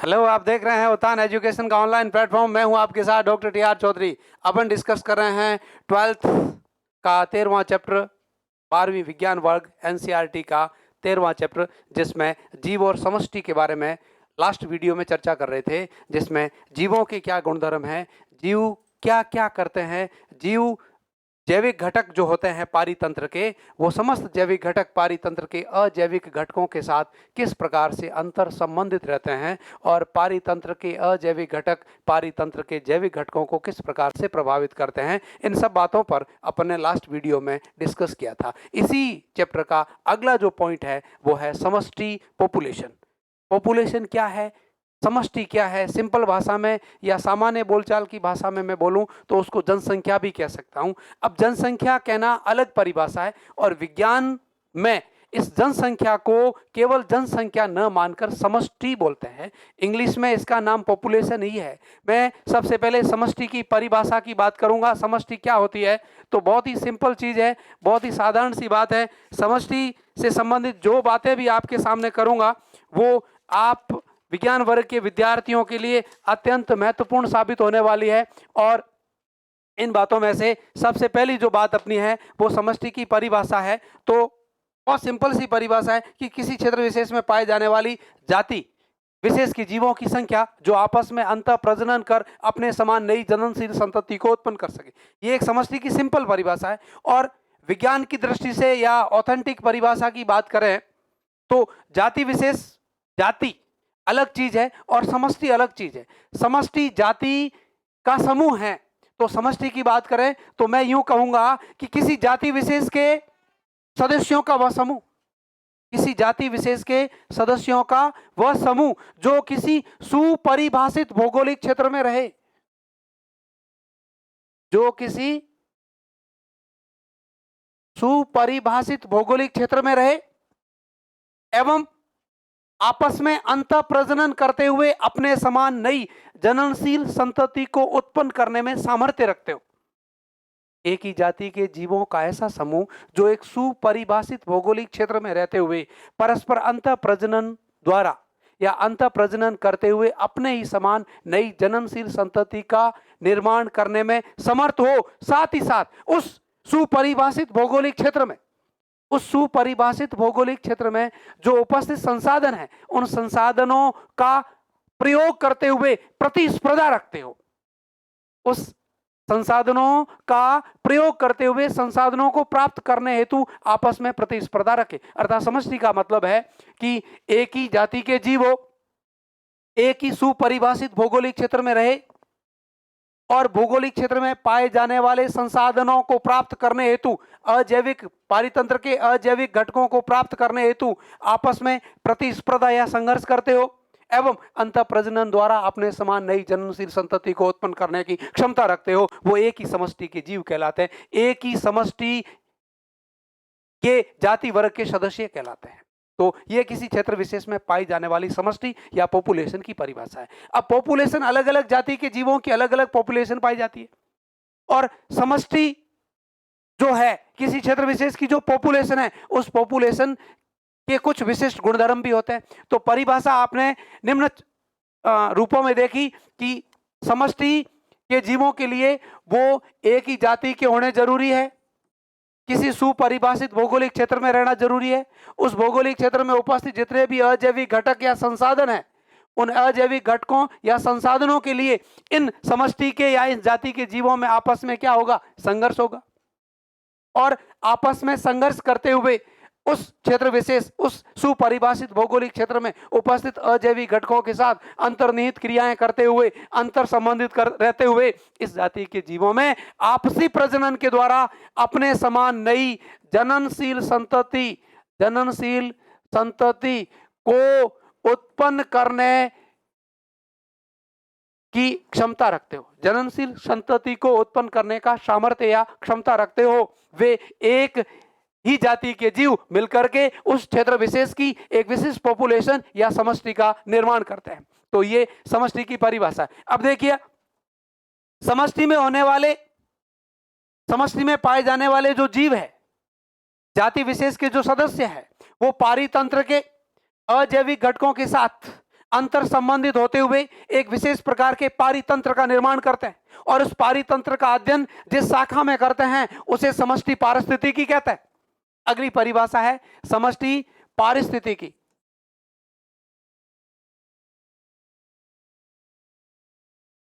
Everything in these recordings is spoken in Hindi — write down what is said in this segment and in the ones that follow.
हेलो, आप देख रहे हैं उत्थान एजुकेशन का ऑनलाइन प्लेटफॉर्म। मैं हूं आपके साथ डॉक्टर टी आर चौधरी। अपन डिस्कस कर रहे हैं 12th का 13वां चैप्टर, 12वीं विज्ञान वर्ग एनसीईआरटी का 13वां चैप्टर, जिसमें जीव और समष्टि के बारे में लास्ट वीडियो में चर्चा कर रहे थे, जिसमें जीवों के क्या गुणधर्म हैं, जीव क्या क्या करते हैं, जीव जैविक घटक जो होते हैं पारितंत्र के, वो समस्त जैविक घटक पारितंत्र के अजैविक घटकों के साथ किस प्रकार से अंतर संबंधित रहते हैं, और पारितंत्र के अजैविक घटक पारितंत्र के जैविक घटकों को किस प्रकार से प्रभावित करते हैं। इन सब बातों पर अपन ने लास्ट वीडियो में डिस्कस किया था। इसी चैप्टर का अगला जो पॉइंट है वो है समष्टि पॉपुलेशन। पॉपुलेशन क्या है, समष्टि क्या है, सिंपल भाषा में या सामान्य बोलचाल की भाषा में मैं बोलूं तो उसको जनसंख्या भी कह सकता हूं। अब जनसंख्या कहना अलग परिभाषा है, और विज्ञान में इस जनसंख्या को केवल जनसंख्या न मानकर समष्टि बोलते हैं। इंग्लिश में इसका नाम पॉपुलेशन ही है। मैं सबसे पहले समष्टि की परिभाषा की बात करूंगा। समष्टि क्या होती है, तो बहुत ही सिंपल चीज है, बहुत ही साधारण सी बात है। समष्टि से संबंधित जो बातें भी आपके सामने करूंगा वो आप विज्ञान वर्ग के विद्यार्थियों के लिए अत्यंत महत्वपूर्ण साबित होने वाली है। और इन बातों में से सबसे पहली जो बात अपनी है वो समष्टि की परिभाषा है। तो बहुत सिंपल सी परिभाषा है कि किसी क्षेत्र विशेष में पाए जाने वाली जाति विशेष की जीवों की संख्या जो आपस में अंतः प्रजनन कर अपने समान नई जननशील संतति को उत्पन्न कर सके। ये एक समष्टि की सिंपल परिभाषा है। और विज्ञान की दृष्टि से या ऑथेंटिक परिभाषा की बात करें तो जाति विशेष, जाति अलग चीज है और समष्टि अलग चीज है। समष्टि जाति का समूह है, तो समष्टि की बात करें तो मैं यूं कहूंगा कि किसी जाति विशेष के सदस्यों का वह समूह, किसी जाति विशेष के सदस्यों का वह समूह जो किसी सुपरिभाषित भौगोलिक क्षेत्र में रहे, जो किसी सुपरिभाषित भौगोलिक क्षेत्र में रहे एवं आपस में अंतः प्रजनन करते हुए अपने समान नई जननशील संतति को उत्पन्न करने में सामर्थ्य रखते हो। एक ही जाति के जीवों का ऐसा समूह जो एक सुपरिभाषित भौगोलिक क्षेत्र में रहते हुए परस्पर अंतः प्रजनन द्वारा या अंतः प्रजनन करते हुए अपने ही समान नई जननशील संतति का निर्माण करने में समर्थ हो। साथ ही साथ उस सुपरिभाषित भौगोलिक क्षेत्र में, उस सुपरिभाषित भौगोलिक क्षेत्र में जो उपस्थित संसाधन है, उन संसाधनों का प्रयोग करते हुए प्रतिस्पर्धा रखते हो। उस संसाधनों का प्रयोग करते हुए संसाधनों को प्राप्त करने हेतु आपस में प्रतिस्पर्धा रखे। अर्थात समष्टि का मतलब है कि एक ही जाति के जीव एक ही सुपरिभाषित भौगोलिक क्षेत्र में रहे और भौगोलिक क्षेत्र में पाए जाने वाले संसाधनों को प्राप्त करने हेतु, अजैविक पारितंत्र के अजैविक घटकों को प्राप्त करने हेतु आपस में प्रतिस्पर्धा या संघर्ष करते हो एवं अंतः प्रजनन द्वारा अपने समान नई जननशील संतति को उत्पन्न करने की क्षमता रखते हो, वो एक ही समष्टि के जीव कहलाते हैं। एक ही समष्टि के जाति वर्ग के सदस्य कहलाते हैं। तो ये किसी क्षेत्र विशेष में पाई जाने वाली समष्टि या पॉपुलेशन की परिभाषा है। अब पॉपुलेशन, अलग अलग जाति के जीवों की अलग अलग पॉपुलेशन पाई जाती है, और समष्टि जो है किसी क्षेत्र विशेष की जो पॉपुलेशन है, उस पॉपुलेशन के कुछ विशिष्ट गुणधर्म भी होते हैं। तो परिभाषा आपने निम्न रूपों में देखी कि समष्टि के जीवों के लिए वो एक ही जाति के होने जरूरी है, किसी सुपरिभाषित भौगोलिक क्षेत्र में रहना जरूरी है, उस भौगोलिक क्षेत्र में उपस्थित जितने भी अजैविक घटक या संसाधन है, उन अजैविक घटकों या संसाधनों के लिए इन समष्टि के या इस जाति के जीवों में आपस में क्या होगा, संघर्ष होगा। और आपस में संघर्ष करते हुए उस क्षेत्र विशेष, उस सुपरिभाषित भौगोलिक क्षेत्र में उपस्थित अजैविक घटकों के साथ अंतर्निहित क्रियाएं करते हुए, अंतर संबंधित रहते हुए इस जाति के जीवों में आपसी प्रजनन के द्वारा अपने समान नई जननशील संतति को उत्पन्न करने की क्षमता रखते हो। जननशील संतति को उत्पन्न करने का सामर्थ्य या क्षमता रखते हो। वे एक ही जाति के जीव मिलकर के उस क्षेत्र विशेष की एक विशिष्ट पॉपुलेशन या समष्टि का निर्माण करते हैं। तो ये समष्टि की परिभाषा है। अब देखिए, समष्टि में होने वाले, समष्टि में पाए जाने वाले जो जीव है, जाति विशेष के जो सदस्य है, वो पारितंत्र के अजैविक घटकों के साथ अंतर संबंधित होते हुए एक विशेष प्रकार के पारितंत्र का निर्माण करते हैं, और उस पारितंत्र का अध्ययन जिस शाखा में करते हैं उसे समष्टि पारिस्थितिकी कहते हैं। अगली परिभाषा है समष्टि पारिस्थितिकी।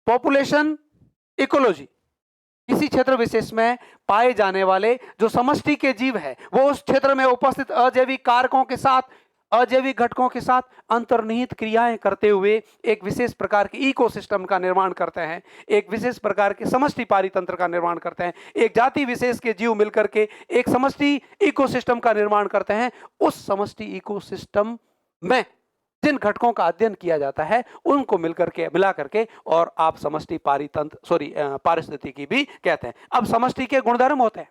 पॉपुलेशन इकोलॉजी किसी क्षेत्र विशेष में पाए जाने वाले जो समष्टि के जीव है वो उस क्षेत्र में उपस्थित अजैविक कारकों के साथ, अजैविक घटकों के साथ अंतर्निहित क्रियाएं करते हुए एक विशेष प्रकार के इकोसिस्टम का निर्माण करते हैं, एक विशेष प्रकार के समष्टि पारितंत्र का निर्माण करते हैं। एक जाति विशेष के जीव मिलकर के एक समष्टि इकोसिस्टम का निर्माण करते हैं। उस समष्टि इकोसिस्टम में जिन घटकों का अध्ययन किया जाता है उनको मिला करके और आप समष्टि पारिस्थितिकी भी कहते हैं। अब समष्टि के गुणधर्म होते हैं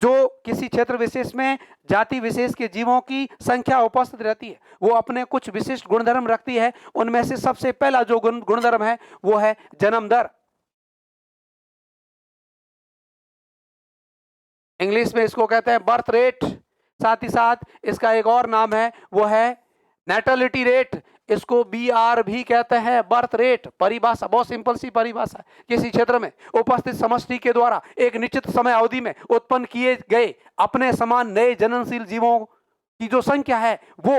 जो किसी क्षेत्र विशेष में जाति विशेष के जीवों की संख्या उपस्थित रहती है, वो अपने कुछ विशिष्ट गुणधर्म रखती है। उनमें से सबसे पहला जो गुणधर्म है वो है जन्म दर। इंग्लिश में इसको कहते हैं बर्थ रेट। साथ ही साथ इसका एक और नाम है वो है नेटलिटी रेट। इसको BR भी कहते हैं, बर्थ रेट। परिभाषा बहुत सिंपल सी परिभाषा है। किसी क्षेत्र में उपस्थित समष्टि के द्वारा एक निश्चित समय अवधि में उत्पन्न किए गए अपने समान नए जननशील जीवों की जो संख्या है वो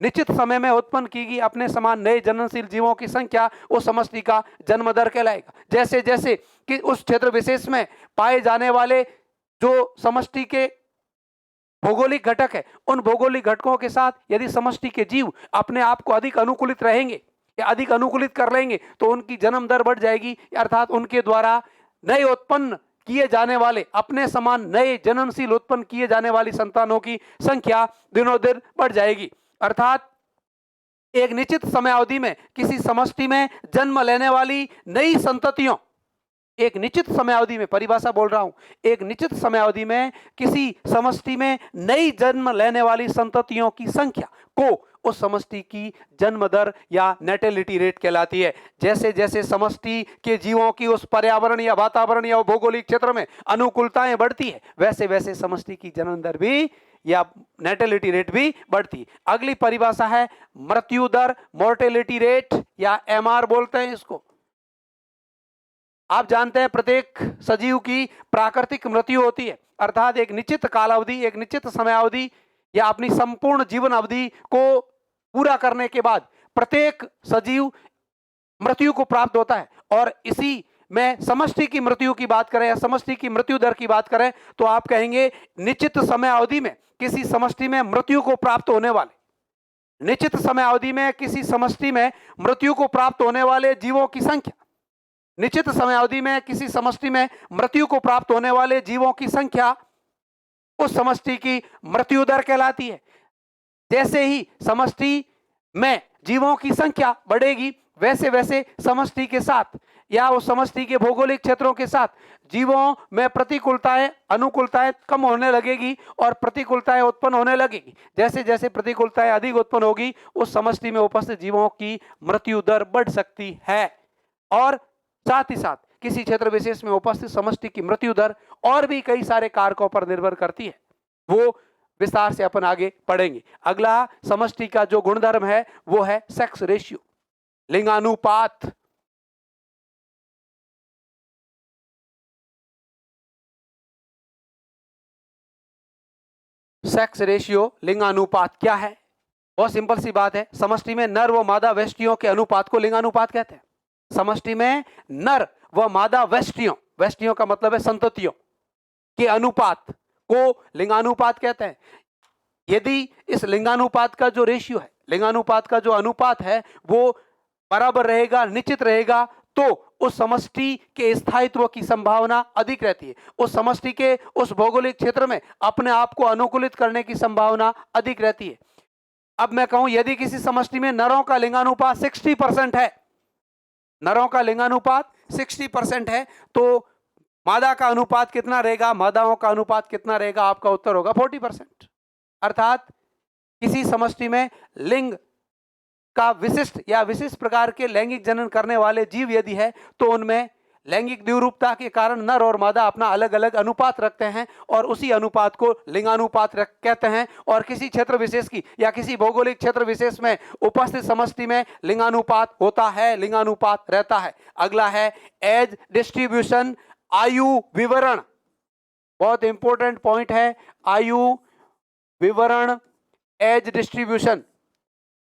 निश्चित समय में उत्पन्न की गई अपने समान नए जननशील जीवों की संख्या उस समष्टि का जन्म दर कहलाएगा। जैसे जैसे कि उस क्षेत्र विशेष में पाए जाने वाले जो समष्टि के भौगोलिक घटक है उन भौगोलिक घटकों के साथ यदि समष्टि के जीव अपने आप को अधिक अनुकूलित रहेंगे या अधिक अनुकूलित कर लेंगे तो उनकी जन्म दर बढ़ जाएगी, अर्थात उनके द्वारा नए उत्पन्न किए जाने वाले अपने समान नए जननशील उत्पन्न किए जाने वाली संतानों की संख्या दिनों दिन बढ़ जाएगी। अर्थात एक निश्चित समय अवधि में किसी समष्टि में जन्म लेने वाली नई संततियों, एक निश्चित समय अवधि में, परिभाषा बोल रहा हूं, एक निश्चित समय अवधि में किसी समष्टि में नई जन्म लेने वाली संततियों की संख्या को उस समष्टि की जन्म दर या नेटेलिटी रेट कहलाती है। जैसे जैसे समष्टि के जीवों की उस पर्यावरण या वातावरण या भौगोलिक क्षेत्र में अनुकूलताएं बढ़ती है वैसे वैसे समष्टि की जन्म दर भी या नेटेलिटी रेट भी बढ़ती है। अगली परिभाषा है मृत्यु दर, मोर्टेलिटी रेट या MR बोलते हैं इसको। आप जानते हैं प्रत्येक सजीव की प्राकृतिक मृत्यु होती है, अर्थात एक निश्चित कालावधि, एक निश्चित समयावधि या अपनी संपूर्ण जीवन अवधि को पूरा करने के बाद प्रत्येक सजीव मृत्यु को प्राप्त होता है। और इसी में समष्टि की मृत्यु की बात करें या समष्टि की मृत्यु दर की बात करें तो आप कहेंगे निश्चित समय अवधि में किसी समष्टि में मृत्यु को प्राप्त होने वाले, निश्चित समय अवधि में किसी समष्टि में मृत्यु को प्राप्त होने वाले जीवों की संख्या, निश्चित समय अवधि में किसी समष्टि में मृत्यु को प्राप्त होने वाले जीवों की संख्या उस समष्टि की मृत्यु दर कहलाती है। जैसे ही समष्टि में जीवों की संख्या बढ़ेगी वैसे वैसे समष्टि के साथ या उस समष्टि के भौगोलिक क्षेत्रों के साथ जीवों में प्रतिकूलताएं अनुकूलताएं कम होने लगेगी और प्रतिकूलताएं उत्पन्न होने लगेगी। जैसे जैसे प्रतिकूलताएं अधिक उत्पन्न होगी उस समष्टि में उपस्थित जीवों की मृत्यु दर बढ़ सकती है। और साथ ही साथ किसी क्षेत्र विशेष में उपस्थित समष्टि की मृत्यु दर और भी कई सारे कारकों पर निर्भर करती है, वो विस्तार से अपन आगे पढ़ेंगे। अगला समष्टि का जो गुणधर्म है वो है सेक्स रेशियो, लिंगानुपात। सेक्स रेशियो, लिंगानुपात क्या है? बहुत सिंपल सी बात है। समष्टि में नर व मादा वेष्टियों के अनुपात को लिंगानुपात कहते हैं। समष्टि में नर व मादा वेष्टियों, वेष्टियों का मतलब है संततियों, के अनुपात को लिंगानुपात कहते हैं। यदि इस लिंगानुपात का जो रेशियो है, लिंगानुपात का जो अनुपात है वो बराबर रहेगा, निश्चित रहेगा, तो उस समष्टि के स्थायित्व की संभावना अधिक रहती है। उस समष्टि के उस भौगोलिक क्षेत्र में अपने आप को अनुकूलित करने की संभावना अधिक रहती है। अब मैं कहूं यदि किसी समष्टि में नरों का लिंगानुपात 60% है, नरों का लिंगानुपात 60% है, तो मादा का अनुपात कितना रहेगा, मादाओं का अनुपात कितना रहेगा? आपका उत्तर होगा 40%। अर्थात किसी समष्टि में लिंग का विशिष्ट या विशिष्ट प्रकार के लैंगिक जनन करने वाले जीव यदि है तो उनमें लैंगिक द्विरूपता के कारण नर और मादा अपना अलग अलग अनुपात रखते हैं और उसी अनुपात को लिंगानुपात कहते हैं। और किसी क्षेत्र विशेष की या किसी भौगोलिक क्षेत्र विशेष में उपस्थित समष्टि में लिंगानुपात होता है, लिंगानुपात रहता है। अगला है एज डिस्ट्रीब्यूशन, आयु विवरण। बहुत इंपॉर्टेंट पॉइंट है आयु विवरण, एज डिस्ट्रीब्यूशन।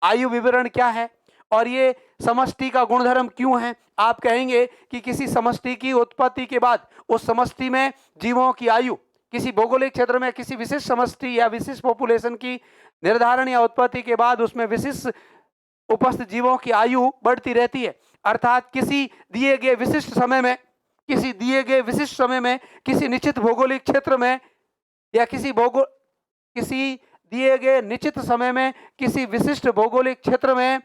आयु विवरण क्या है और ये समष्टि का गुणधर्म क्यों है? आप कहेंगे कि किसी समष्टि की उत्पत्ति के बाद उस समष्टि में जीवों की आयु, किसी भौगोलिक क्षेत्र में किसी विशिष्ट समष्टि या विशिष्ट पॉपुलेशन की निर्धारण या उत्पत्ति के बाद उसमें विशिष्ट उपस्थित जीवों की आयु बढ़ती रहती है। अर्थात किसी दिए गए विशिष्ट समय में, किसी निश्चित भौगोलिक क्षेत्र में या किसी दिए गए निश्चित समय में किसी विशिष्ट भौगोलिक क्षेत्र में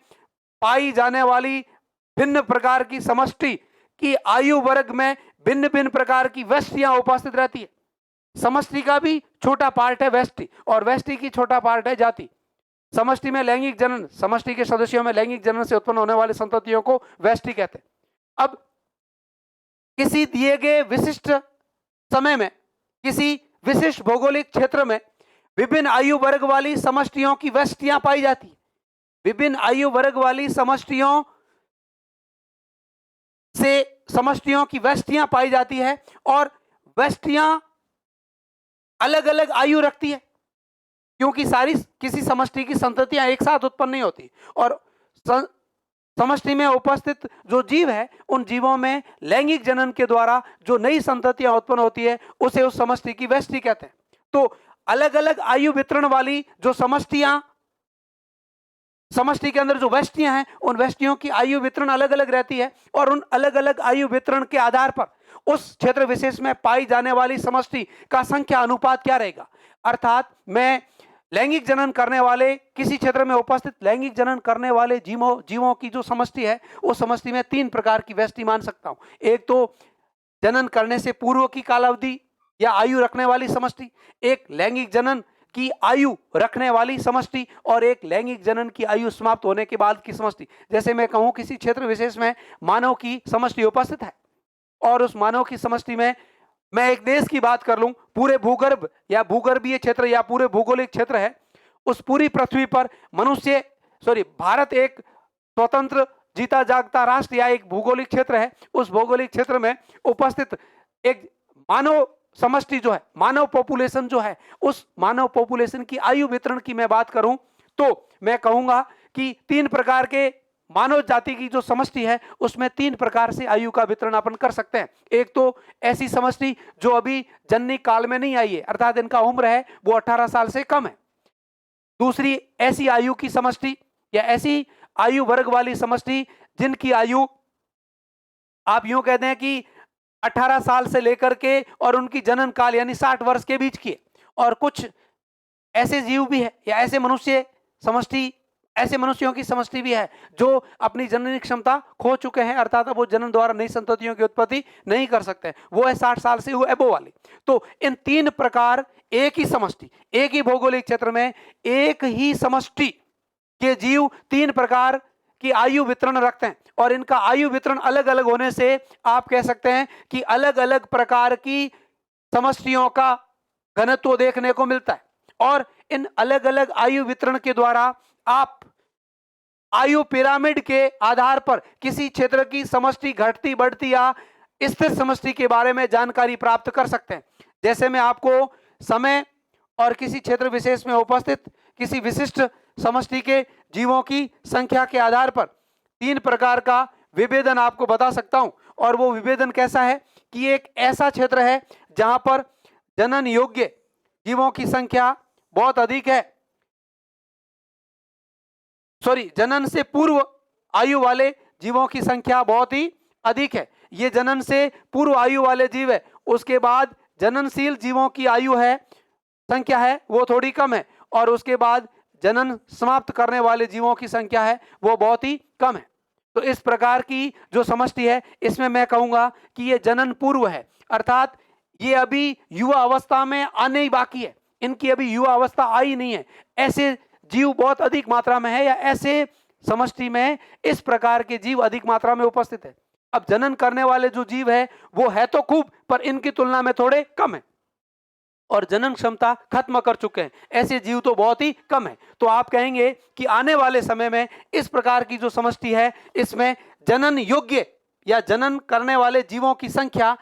पाई जाने वाली भिन्न प्रकार की समष्टि की आयु वर्ग में भिन्न भिन्न प्रकार की व्यष्टियां उपस्थित रहती है। समष्टि का भी छोटा पार्ट है व्यष्टि और व्यष्टि की छोटा पार्ट है जाति। समष्टि में लैंगिक जनन, समष्टि के सदस्यों में लैंगिक जनन से उत्पन्न होने वाली संततियों को व्यष्टि कहते हैं। अब किसी दिए गए विशिष्ट समय में किसी विशिष्ट भौगोलिक क्षेत्र में विभिन्न आयु वर्ग वाली समष्टियों की व्यष्टियां पाई जाती है। विभिन्न आयु वर्ग वाली समष्टियों की व्यष्टियां पाई जाती है और व्यष्टियां अलग अलग आयु रखती है क्योंकि सारी किसी समष्टि की संततियां एक साथ उत्पन्न नहीं होती और समष्टि में उपस्थित जो जीव है उन जीवों में लैंगिक जनन के द्वारा जो नई संततियां उत्पन्न होती है उसे उस समष्टि की व्यष्टि कहते हैं। तो अलग अलग आयु वितरण वाली जो समष्टि के अंदर जो व्यष्टियां हैं उन व्यष्टियों की आयु वितरण अलग अलग रहती है और उन अलग अलग आयु वितरण के आधार पर उस क्षेत्र विशेष में पाई जाने वाली समष्टि का संख्या अनुपात क्या रहेगा। अर्थात मैं लैंगिक जनन करने वाले किसी क्षेत्र में उपस्थित लैंगिक जनन करने वाले जीवों की जो समष्टि है उस समष्टि में 3 प्रकार की व्यष्टि मान सकता हूं। एक तो जनन करने से पूर्व की कालावधि या आयु रखने वाली समष्टि, एक लैंगिक जनन की आयु रखने वाली समष्टि और एक लैंगिक जनन की आयु समाप्त होने के बाद की समष्टि। जैसे मैं कहूं किसी क्षेत्र विशेष में मानव की समष्टि उपस्थित है और उस मानव की समष्टि में मैं एक देश की बात कर लूं, पूरे भूगर्भ या भूगर्भीय क्षेत्र या पूरे भौगोलिक क्षेत्र है, उस पूरी पृथ्वी पर भारत एक स्वतंत्र जीता जागता राष्ट्र या एक भौगोलिक क्षेत्र है। उस भौगोलिक क्षेत्र में उपस्थित एक मानव समष्टि जो है, मानव पॉपुलेशन जो है, उस मानव पॉपुलेशन की आयु वितरण की मैं बात करूं तो मैं कहूंगा कि 3 प्रकार के मानव जाति की जो समष्टि है उसमें 3 प्रकार से आयु का वितरण अपन कर सकते हैं। एक तो ऐसी समष्टि जो अभी जननी काल में नहीं आई है, अर्थात इनका उम्र है वो 18 साल से कम है। दूसरी ऐसी आयु की समष्टि या ऐसी आयु वर्ग वाली समष्टि जिनकी आयु आप यूं कहते हैं कि 18 साल से लेकर के और उनकी जनन काल यानी 60 वर्ष के बीच की। और कुछ ऐसे जीव भी है या ऐसे मनुष्यों की समष्टि भी है जो अपनी जननी क्षमता खो चुके हैं, अर्थात वो जनन द्वारा नई संततियों की उत्पत्ति नहीं कर सकते, वो है 60 साल से एबो वाली। तो इन 3 प्रकार एक ही समष्टि, एक ही भौगोलिक क्षेत्र में एक ही समष्टि के जीव 3 प्रकार की आयु वितरण रखते हैं और इनका आयु वितरण अलग अलग होने से आप कह सकते हैं कि अलग अलग प्रकार की समष्टियों का घनत्व देखने को मिलता है। और इन अलग अलग आयु वितरण के द्वारा आप आयु पिरामिड के आधार पर किसी क्षेत्र की समष्टि घटती बढ़ती या स्थिर समष्टि के बारे में जानकारी प्राप्त कर सकते हैं। जैसे मैं आपको समय और किसी क्षेत्र विशेष में उपस्थित किसी विशिष्ट समष्टि के जीवों की संख्या के आधार पर 3 प्रकार का विभेदन आपको बता सकता हूं। और वो विभेदन कैसा है कि एक ऐसा क्षेत्र है जहां पर जनन योग्य जीवों की संख्या बहुत अधिक है, जनन से पूर्व आयु वाले जीवों की संख्या बहुत ही अधिक है। ये जनन से पूर्व आयु वाले जीव है, उसके बाद जननशील जीवों की आयु है संख्या है वो थोड़ी कम है और उसके बाद जनन समाप्त करने वाले जीवों की संख्या है वो बहुत ही कम है। तो इस प्रकार की जो समष्टि है इसमें मैं कहूंगा कि ये जनन पूर्व है, अर्थात ये अभी युवा अवस्था में आने ही बाकी है, इनकी अभी युवा अवस्था आई नहीं है। ऐसे जीव बहुत अधिक मात्रा में है या ऐसे समष्टि में इस प्रकार के जीव अधिक मात्रा में उपस्थित है। अब जनन करने वाले जो जीव है वो है तो खूब, पर इनकी तुलना में थोड़े कम है और जनन क्षमता खत्म कर चुके हैं। ऐसे जीव तो बहुत ही कम है। तो आप कहेंगे कि आने वाले समय में इस प्रकार की जो समष्टि है, इसमें जनन योग्य या जनन करने वाले जीवों की संख्या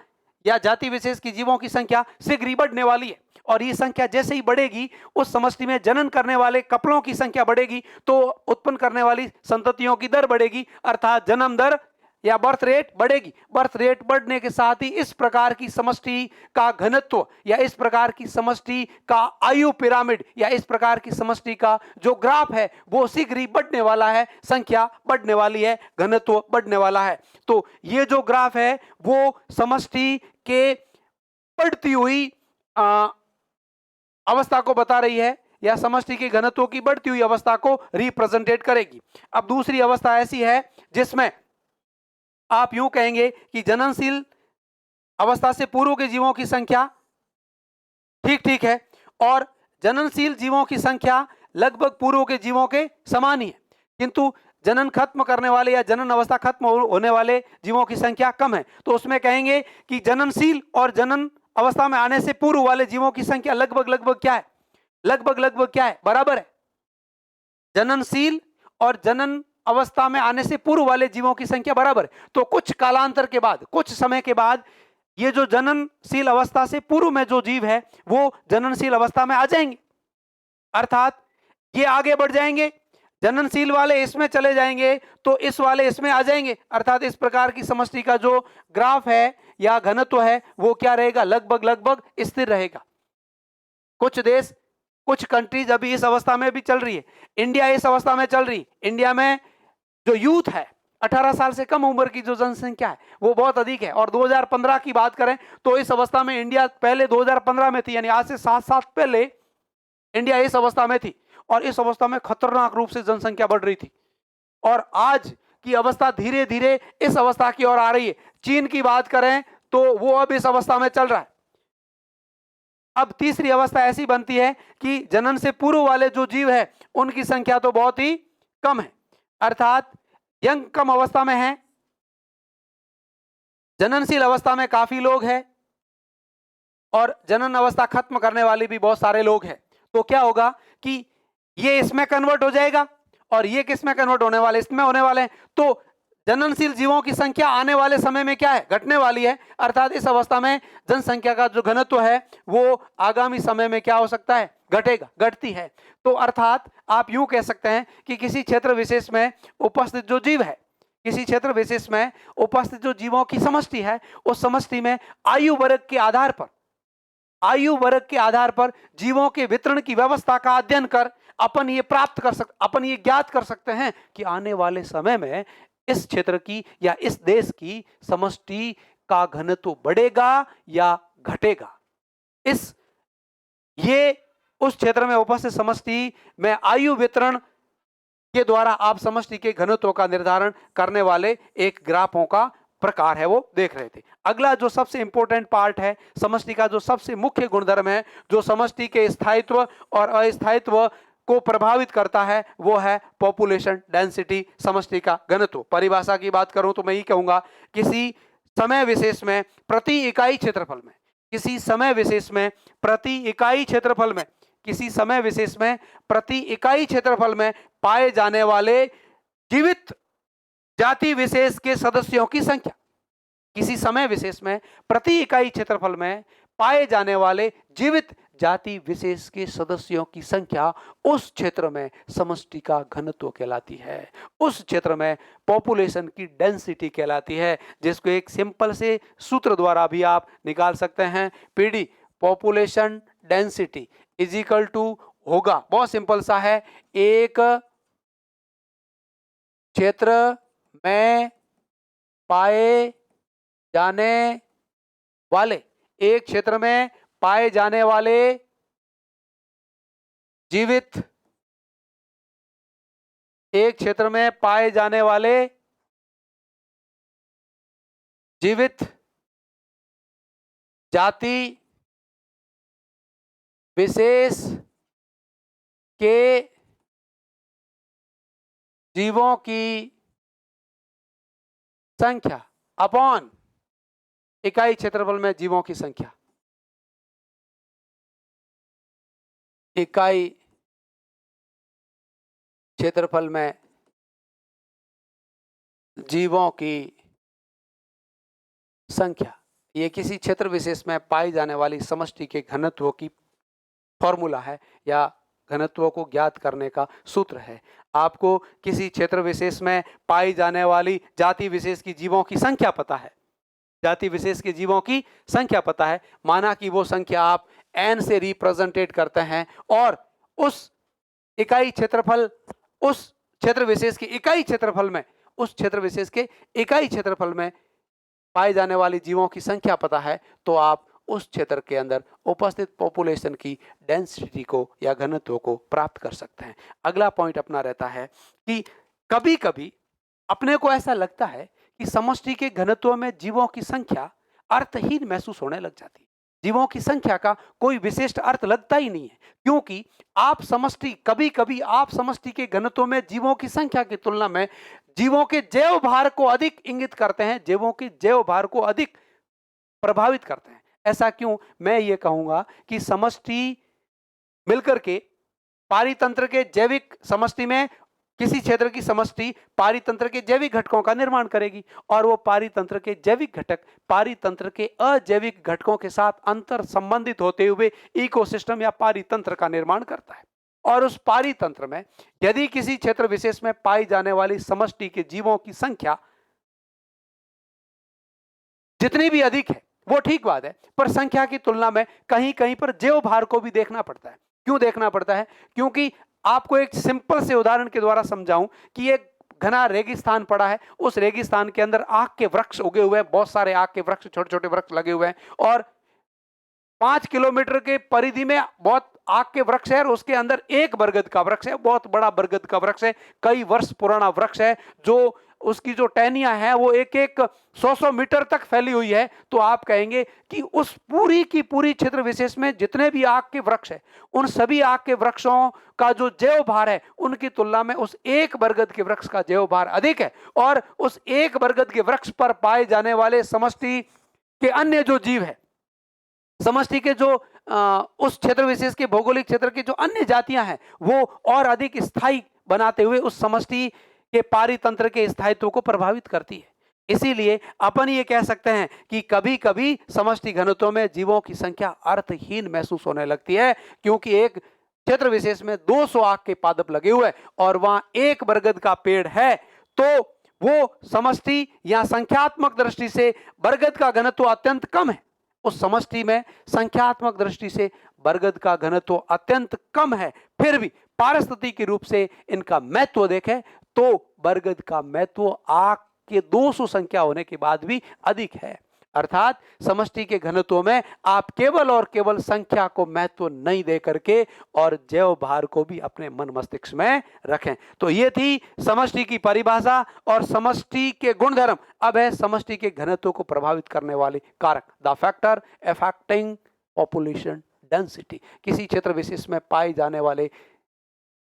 या जाति विशेष की जीवों की संख्या शीघ्र ही बढ़ने वाली है। और ये संख्या जैसे ही बढ़ेगी, उस समष्टि में जनन करने वाले कपलों की संख्या बढ़ेगी, तो उत्पन्न करने वाली संततियों की दर बढ़ेगी, अर्थात जन्म दर या बर्थ रेट बढ़ेगी। बर्थ रेट बढ़ने के साथ ही इस प्रकार की समष्टि का घनत्व या इस प्रकार की समष्टि का आयु पिरामिड या इस प्रकार की समष्टि का जो ग्राफ है वो शीघ्र ही बढ़ने वाला है, संख्या बढ़ने वाली है, घनत्व बढ़ने वाला है। तो ये जो ग्राफ है वो समष्टि के बढ़ती हुई अवस्था को बता रही है या समष्टि के घनत्व की बढ़ती हुई अवस्था को रिप्रेजेंटेट करेगी। अब दूसरी अवस्था ऐसी है जिसमें आप यूं कहेंगे कि जननशील अवस्था से पूर्व के जीवों की संख्या ठीक ठीक है और जननशील जीवों की संख्या लगभग पूर्व के जीवों के समान ही है, किंतु जनन खत्म करने वाले या जनन अवस्था खत्म होने वाले जीवों की संख्या कम है। तो उसमें कहेंगे कि जननशील और जनन अवस्था में आने से पूर्व वाले जीवों की संख्या लगभग लगभग क्या है, लगभग लगभग क्या है, बराबर है। जननशील और जनन अवस्था में आने से पूर्व वाले जीवों की संख्या बराबर है। तो कुछ कालांतर के बाद, कुछ समय के बाद ये जो जननशील अवस्था से पूर्व में जो जीव है वो जननशील अवस्था में आ जाएंगे, अर्थात ये आगे बढ़ जाएंगे, जननशील वाले इसमें चले जाएंगे तो इस वाले इसमें आ जाएंगे, अर्थात इस प्रकार की समष्टि का जो ग्राफ है या घनत्व है वो क्या रहेगा, लगभग लगभग स्थिर रहेगा। कुछ देश, कुछ कंट्रीज अभी इस अवस्था में भी चल रही है। इंडिया इस अवस्था में चल रही, इंडिया में जो यूथ है 18 साल से कम उम्र की जो जनसंख्या है वो बहुत अधिक है। और 2015 की बात करें तो इस अवस्था में इंडिया पहले 2015 में थी, यानी आज से 7 साल पहले इंडिया इस अवस्था में थी और इस अवस्था में खतरनाक रूप से जनसंख्या बढ़ रही थी और आज की अवस्था धीरे धीरे इस अवस्था की ओर आ रही है। चीन की बात करें तो वो अब इस अवस्था में चल रहा है। अब तीसरी अवस्था ऐसी बनती है कि जनन से पूर्व वाले जो जीव है उनकी संख्या तो बहुत ही कम है, अर्थात यंग कम अवस्था में है, जननशील अवस्था में काफी लोग हैं और जनन अवस्था खत्म करने वाले भी बहुत सारे लोग हैं। तो क्या होगा कि ये इसमें कन्वर्ट हो जाएगा और ये किस में कन्वर्ट होने वाले, इसमें होने वाले हैं। तो जननशील जीवों की संख्या आने वाले समय में क्या है, घटने वाली है, अर्थात इस अवस्था में जनसंख्या का जो घनत्व है वो आगामी समय में क्या हो सकता है, घटेगा, घटती है। तो अर्थात आप यूं कह सकते हैं कि किसी क्षेत्र विशेष में उपस्थित जो जीव है, किसी क्षेत्र विशेष में उपस्थित जो जीवों की समष्टि है, उस समष्टि में आयु वर्ग के आधार पर, आयु वर्ग के आधार पर जीवों के वितरण की व्यवस्था का अध्ययन कर अपन ये प्राप्त कर सकते, अपन ये ज्ञात कर सकते हैं कि आने वाले समय में इस क्षेत्र की या इस देश की समष्टि का घनत्व बढ़ेगा या घटेगा। इस ये उस क्षेत्र में उपस्थित समष्टि में आयु वितरण के द्वारा आप समष्टि के घनत्व का निर्धारण करने वाले एक ग्राफों का प्रकार है वो देख रहे थे। अगला जो सबसे इंपॉर्टेंट पार्ट है समष्टि का, जो सबसे मुख्य गुणधर्म है जो समष्टि के स्थायित्व और अस्थायित्व को प्रभावित करता है, वो है पॉपुलेशन डेंसिटी, समष्टि का घनत्व। परिभाषा की बात करूं तो मैं ये कहूंगा, किसी समय विशेष में प्रति इकाई क्षेत्रफल में, किसी समय विशेष में प्रति इकाई क्षेत्रफल में, किसी समय विशेष में प्रति इकाई क्षेत्रफल में पाए जाने वाले जीवित जाति विशेष के सदस्यों की संख्या, किसी समय विशेष में प्रति इकाई क्षेत्रफल में पाए जाने वाले जीवित जाति विशेष के सदस्यों की संख्या उस क्षेत्र में समष्टि का घनत्व कहलाती है, उस क्षेत्र में पॉपुलेशन की डेंसिटी कहलाती है, जिसको एक सिंपल से सूत्र द्वारा भी आप निकाल सकते हैं। PD population density is equal to होगा, बहुत सिंपल सा है, एक क्षेत्र में पाए जाने वाले, एक क्षेत्र में पाए जाने वाले जीवित, एक क्षेत्र में पाए जाने वाले जीवित जाति विशेष के जीवों की संख्या, अपॉन इकाई क्षेत्रफल में जीवों की संख्या। इकाई क्षेत्रफल में जीवों की संख्या, ये किसी क्षेत्र विशेष में पाई जाने वाली समष्टि के घनत्व की फॉर्मूला है या घनत्व को ज्ञात करने का सूत्र है। आपको किसी क्षेत्र विशेष में पाई जाने वाली जाति विशेष की जीवों की संख्या पता है, जाति विशेष के जीवों की संख्या पता है। माना कि वो संख्या आप n से रिप्रेजेंटेट करते हैं और उस इकाई क्षेत्रफल, उस क्षेत्र विशेष के इकाई क्षेत्रफल में, उस क्षेत्र विशेष के इकाई क्षेत्रफल में पाई जाने वाली जीवों की संख्या पता है, तो आप उस क्षेत्र के अंदर उपस्थित पॉपुलेशन की डेंसिटी को या घनत्व को प्राप्त कर सकते हैं। अगला पॉइंट अपना रहता है कि कभी कभी अपने को ऐसा लगता है कि समष्टि के घनत्व में जीवों की संख्या अर्थहीन महसूस होने लग जाती है। जीवों की संख्या का कोई विशिष्ट अर्थ लगता ही नहीं है, क्योंकि आप समष्टि, कभी कभी आप समष्टि के घनत्व में जीवों की संख्या की तुलना में जीवों के जैव भार को अधिक इंगित करते हैं, जीवों के जैव भार को अधिक प्रभावित करते हैं। ऐसा क्यों? मैं ये कहूंगा कि समष्टि मिलकर के पारितंत्र के जैविक समष्टि में, किसी क्षेत्र की समष्टि पारितंत्र के जैविक घटकों का निर्माण करेगी और वो पारितंत्र के जैविक घटक पारितंत्र के अजैविक घटकों के साथ अंतर संबंधित होते हुए इकोसिस्टम या पारितंत्र का निर्माण करता है। और उस पारितंत्र में यदि किसी क्षेत्र विशेष में पाई जाने वाली समष्टि के जीवों की संख्या जितनी भी अधिक है वो ठीक बात है, पर संख्या की तुलना में कहीं कहीं पर जैव भार को भी देखना पड़ता है। क्यों देखना पड़ता है? क्योंकि आपको एक सिंपल से उदाहरण के द्वारा समझाऊं कि एक घना रेगिस्तान पड़ा है, उस रेगिस्तान के अंदर आक के वृक्ष उगे हुए हैं, बहुत सारे आक के वृक्ष, छोटे छोटे वृक्ष लगे हुए हैं और 5 किलोमीटर के परिधि में बहुत आक के वृक्ष है और उसके अंदर एक बरगद का वृक्ष है, बहुत बड़ा बरगद का वृक्ष है, कई वर्ष पुराना वृक्ष है, जो उसकी जो टहनियां हैं वो एक एक 100 मीटर तक फैली हुई है। तो आप कहेंगे कि उस पूरी की पूरी क्षेत्र विशेष में जितने भी आक के वृक्ष है, उन सभी आक के वृक्षों का जो जैव भार है उनकी तुलना में उस एक बरगद के वृक्ष का जैव भार अधिक है। और उस एक बरगद के वृक्ष पर पाए जाने वाले समष्टि के अन्य जो जीव है, समष्टि के जो उस क्षेत्र विशेष के भौगोलिक क्षेत्र की जो अन्य जातियां हैं वो और अधिक स्थायी बनाते हुए उस समष्टि के पारितंत्र के स्थायित्व को प्रभावित करती है। इसीलिए अपन ये कह सकते हैं कि कभी कभी समष्टि घनत्व में जीवों की संख्या अर्थहीन महसूस होने लगती है, क्योंकि एक क्षेत्र विशेष में 200 आक के पादप लगे हुए और वहां एक बरगद का पेड़ है, तो वो समष्टि या संख्यात्मक दृष्टि से बरगद का घनत्व अत्यंत कम है। उस समष्टि में संख्यात्मक दृष्टि से बरगद का घनत्व अत्यंत कम है, फिर भी पारिस्थितिक रूप से इनका महत्व देखें तो बरगद का महत्व आक के 200 संख्या होने के बाद भी अधिक है। अर्थात समष्टि के घनत्व में आप केवल और केवल संख्या को महत्व नहीं दे करके और जैव भार को भी अपने मन मस्तिष्क में रखें। तो ये थी समष्टि की परिभाषा और समष्टि के गुणधर्म। अब है समष्टि के घनत्व को प्रभावित करने वाले कारक, the factor affecting population density. किसी क्षेत्र विशेष में पाए जाने वाले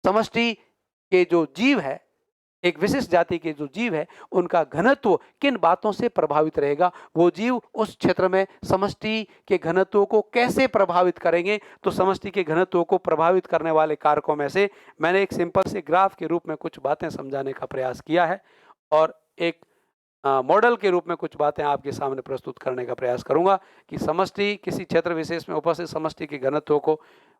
समष्टि के जो जीव है, एक विशिष्ट जाति के जो जीव है, उनका घनत्व किन बातों से प्रभावित रहेगा, वो जीव उस क्षेत्र में समष्टि के घनत्व को कैसे प्रभावित करेंगे। तो समष्टि के घनत्व को प्रभावित करने वाले कारकों में से मैंने एक सिंपल से ग्राफ के रूप में कुछ बातें समझाने का प्रयास किया है और एक मॉडल के रूप में कुछ बातें आपके सामने प्रस्तुत करने का प्रयास करूंगा कि समष्टि, किसी क्षेत्र विशेष में उपस्थित समष्टि के घनत्व को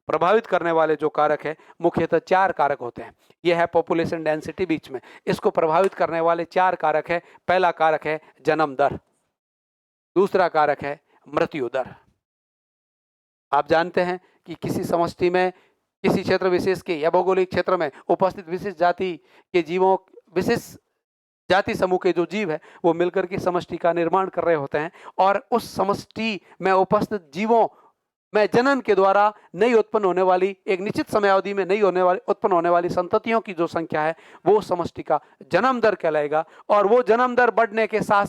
प्रभावित करने वाले जो कारक है, मुख्यतः 4 कारक होते हैं। यह है पॉपुलेशन डेंसिटी बीच में, इसको प्रभावित करने वाले 4 कारक है। पहला कारक है जन्म दर, दूसरा कारक है मृत्यु दर। आप जानते हैं कि किसी समष्टि में, किसी क्षेत्र विशेष के या भौगोलिक क्षेत्र में उपस्थित विशिष्ट जाति के जीवों, विशिष्ट जाति समूह के जो जीव है वो मिलकर के समष्टि का निर्माण कर रहे होते हैं और उस समष्टि में उपस्थित जीवों में जनन के द्वारा नई उत्पन्न होने वाली, एक निश्चित समय अवधि में नई उत्पन्न होने वाली संततियों की जो संख्या है वो समष्टि का जन्म दर कहलाएगा। और वो जन्म दर बढ़ने के साथ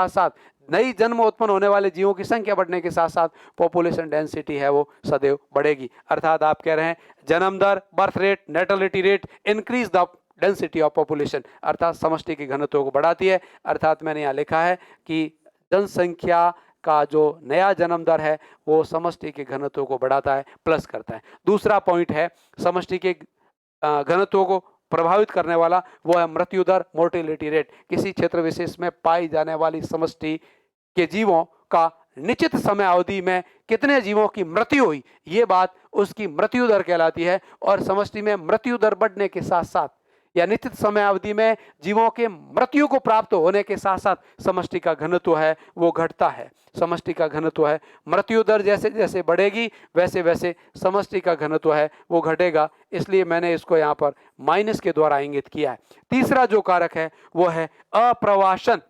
साथ नई जन्म उत्पन्न होने वाले जीवों की संख्या बढ़ने के साथ साथ पॉपुलेशन डेंसिटी है वो सदैव बढ़ेगी। अर्थात आप कह रहे हैं जन्म दर, birth rate, natality rate increase the density of population, अर्थात समष्टि के घनत्व को बढ़ाती है। अर्थात मैंने यहाँ लिखा है कि जनसंख्या का जो नया जन्म दर है वो समष्टि के घनत्व को बढ़ाता है, प्लस करता है। दूसरा पॉइंट है समष्टि के घनत्व को प्रभावित करने वाला, वो है मृत्यु दर, मोर्टेलिटी रेट। किसी क्षेत्र विशेष में पाई जाने वाली समष्टि के जीवों का निश्चित समय अवधि में कितने जीवों की मृत्यु हुई, ये बात उसकी मृत्यु दर कहलाती है। और समष्टि में मृत्यु दर बढ़ने के साथ साथ या निश्चित समय अवधि में जीवों के मृत्यु को प्राप्त होने के साथ साथ समष्टि का घनत्व है वो घटता है। समष्टि का घनत्व है, मृत्यु दर जैसे जैसे बढ़ेगी वैसे वैसे समष्टि का घनत्व है वो घटेगा, इसलिए मैंने इसको यहाँ पर माइनस के द्वारा इंगित किया है। तीसरा जो कारक है वो है अप्रवासन,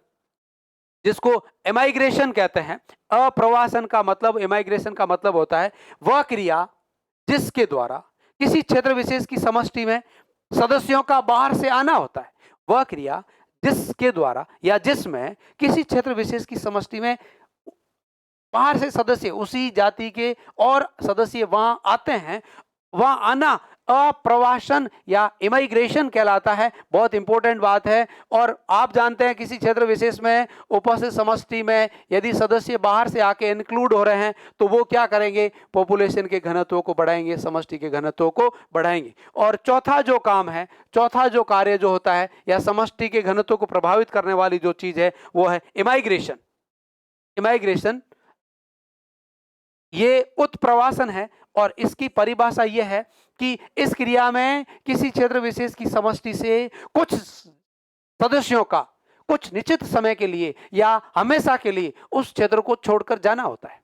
जिसको एमाइग्रेशन कहते हैं। अप्रवासन का मतलब, एमाइग्रेशन का मतलब होता है वह क्रिया जिसके द्वारा किसी क्षेत्र विशेष की समष्टि में सदस्यों का बाहर से आना होता है। वह क्रिया जिसके द्वारा या जिसमें किसी क्षेत्र विशेष की समष्टि में बाहर से सदस्य, उसी जाति के और सदस्य वहां आते हैं, वहां आना अप्रवासन या इमाइग्रेशन कहलाता है। बहुत इंपॉर्टेंट बात है। और आप जानते हैं किसी क्षेत्र विशेष में उपस्थित समष्टि में यदि सदस्य बाहर से आके इंक्लूड हो रहे हैं तो वो क्या करेंगे, पॉपुलेशन के घनत्व को बढ़ाएंगे, समष्टि के घनत्व को बढ़ाएंगे। और चौथा जो काम है, चौथा जो कार्य जो होता है या समष्टि के घनत्व को प्रभावित करने वाली जो चीज है वो है इमाइग्रेशन। इमाइग्रेशन ये उत्प्रवासन है और इसकी परिभाषा यह है कि इस क्रिया में किसी क्षेत्र विशेष की समष्टि से कुछ सदस्यों का कुछ निश्चित समय के लिए या हमेशा के लिए उस क्षेत्र को छोड़कर जाना होता है।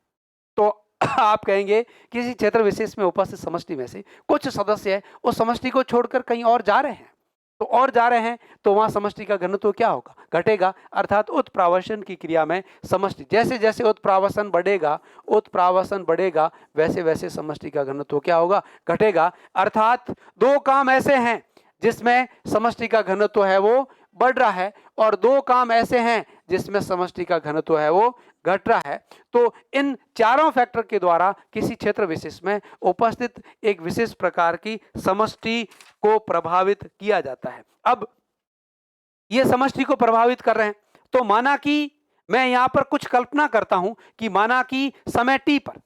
तो आप कहेंगे किसी क्षेत्र विशेष में उपस्थित समष्टि में से कुछ सदस्य उस समष्टि को छोड़कर कहीं और जा रहे हैं, तो और जा रहे हैं तो वहां समष्टि का घनत्व क्या होगा, घटेगा। अर्थात उत्प्रावसन की क्रिया में समष्टि जैसे जैसे उत्प्रावसन बढ़ेगा वैसे वैसे समष्टि का घनत्व क्या होगा, घटेगा। अर्थात दो काम ऐसे हैं जिसमें समष्टि का घनत्व है वो बढ़ रहा है और दो काम ऐसे हैं जिसमें समष्टि का घनत्व है वो घट रहा है। तो इन चारों फैक्टर के द्वारा किसी क्षेत्र विशेष में उपस्थित एक विशेष प्रकार की समष्टि को प्रभावित किया जाता है। अब ये समष्टि को प्रभावित कर रहे हैं तो माना कि मैं यहां पर कुछ कल्पना करता हूं कि माना कि समय t पर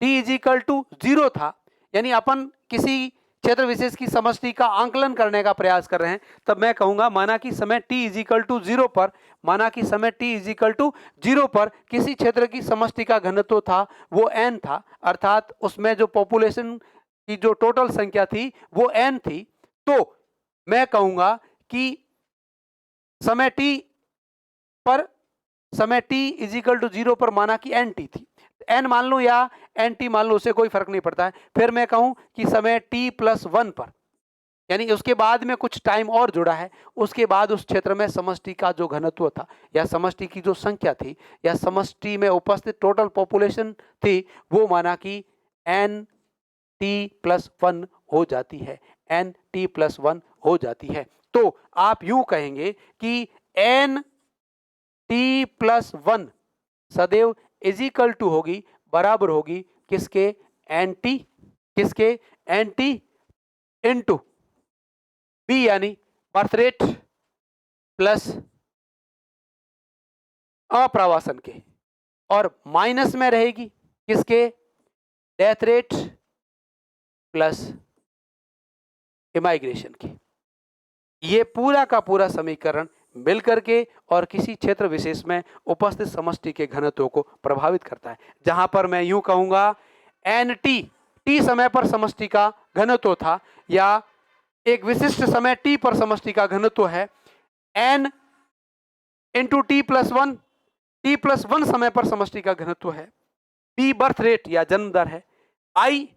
t = 0 था, यानी अपन किसी क्षेत्र विशेष की समष्टि का आंकलन करने का प्रयास कर रहे हैं, तब मैं कहूंगा माना कि समय t = 0 पर, माना कि समय t = 0 पर किसी क्षेत्र की समष्टि का घनत्व था वो n था। अर्थात उसमें जो पॉपुलेशन की जो टोटल संख्या थी वो n थी। तो मैं कहूंगा कि समय t पर, समय t = 0 पर माना कि nt थी, n मान लो या nt मान लो, उससे कोई फर्क नहीं पड़ता है। फिर मैं कहूं कि समय t+1 पर, यानी उसके बाद में कुछ टाइम और जुड़ा है, उसके बाद उस क्षेत्र में समष्टि का जो घनत्व था या समष्टि की जो संख्या थी या समष्टि में उपस्थित टोटल पॉपुलेशन थी वो माना कि nt+1 हो जाती है, nt+1 हो जाती है। तो आप यूं कहेंगे कि nt+1 सदैव = होगी, बराबर होगी किसके, nt इंटू b यानी बर्थ रेट प्लस अप्रवासन के, और माइनस में रहेगी किसके, डेथ रेट प्लस इमाइग्रेशन की। ये पूरा का पूरा समीकरण मिलकर के और किसी क्षेत्र विशेष में उपस्थित समष्टि के घनत्व को प्रभावित करता है। जहां पर मैं यूं कहूंगा nt t समय पर समष्टि का घनत्व था या एक विशिष्ट समय t पर समष्टि का घनत्व है n इंटू t+1, t+1 समय पर समष्टि का घनत्व है, b बर्थ रेट या जन्म दर है, i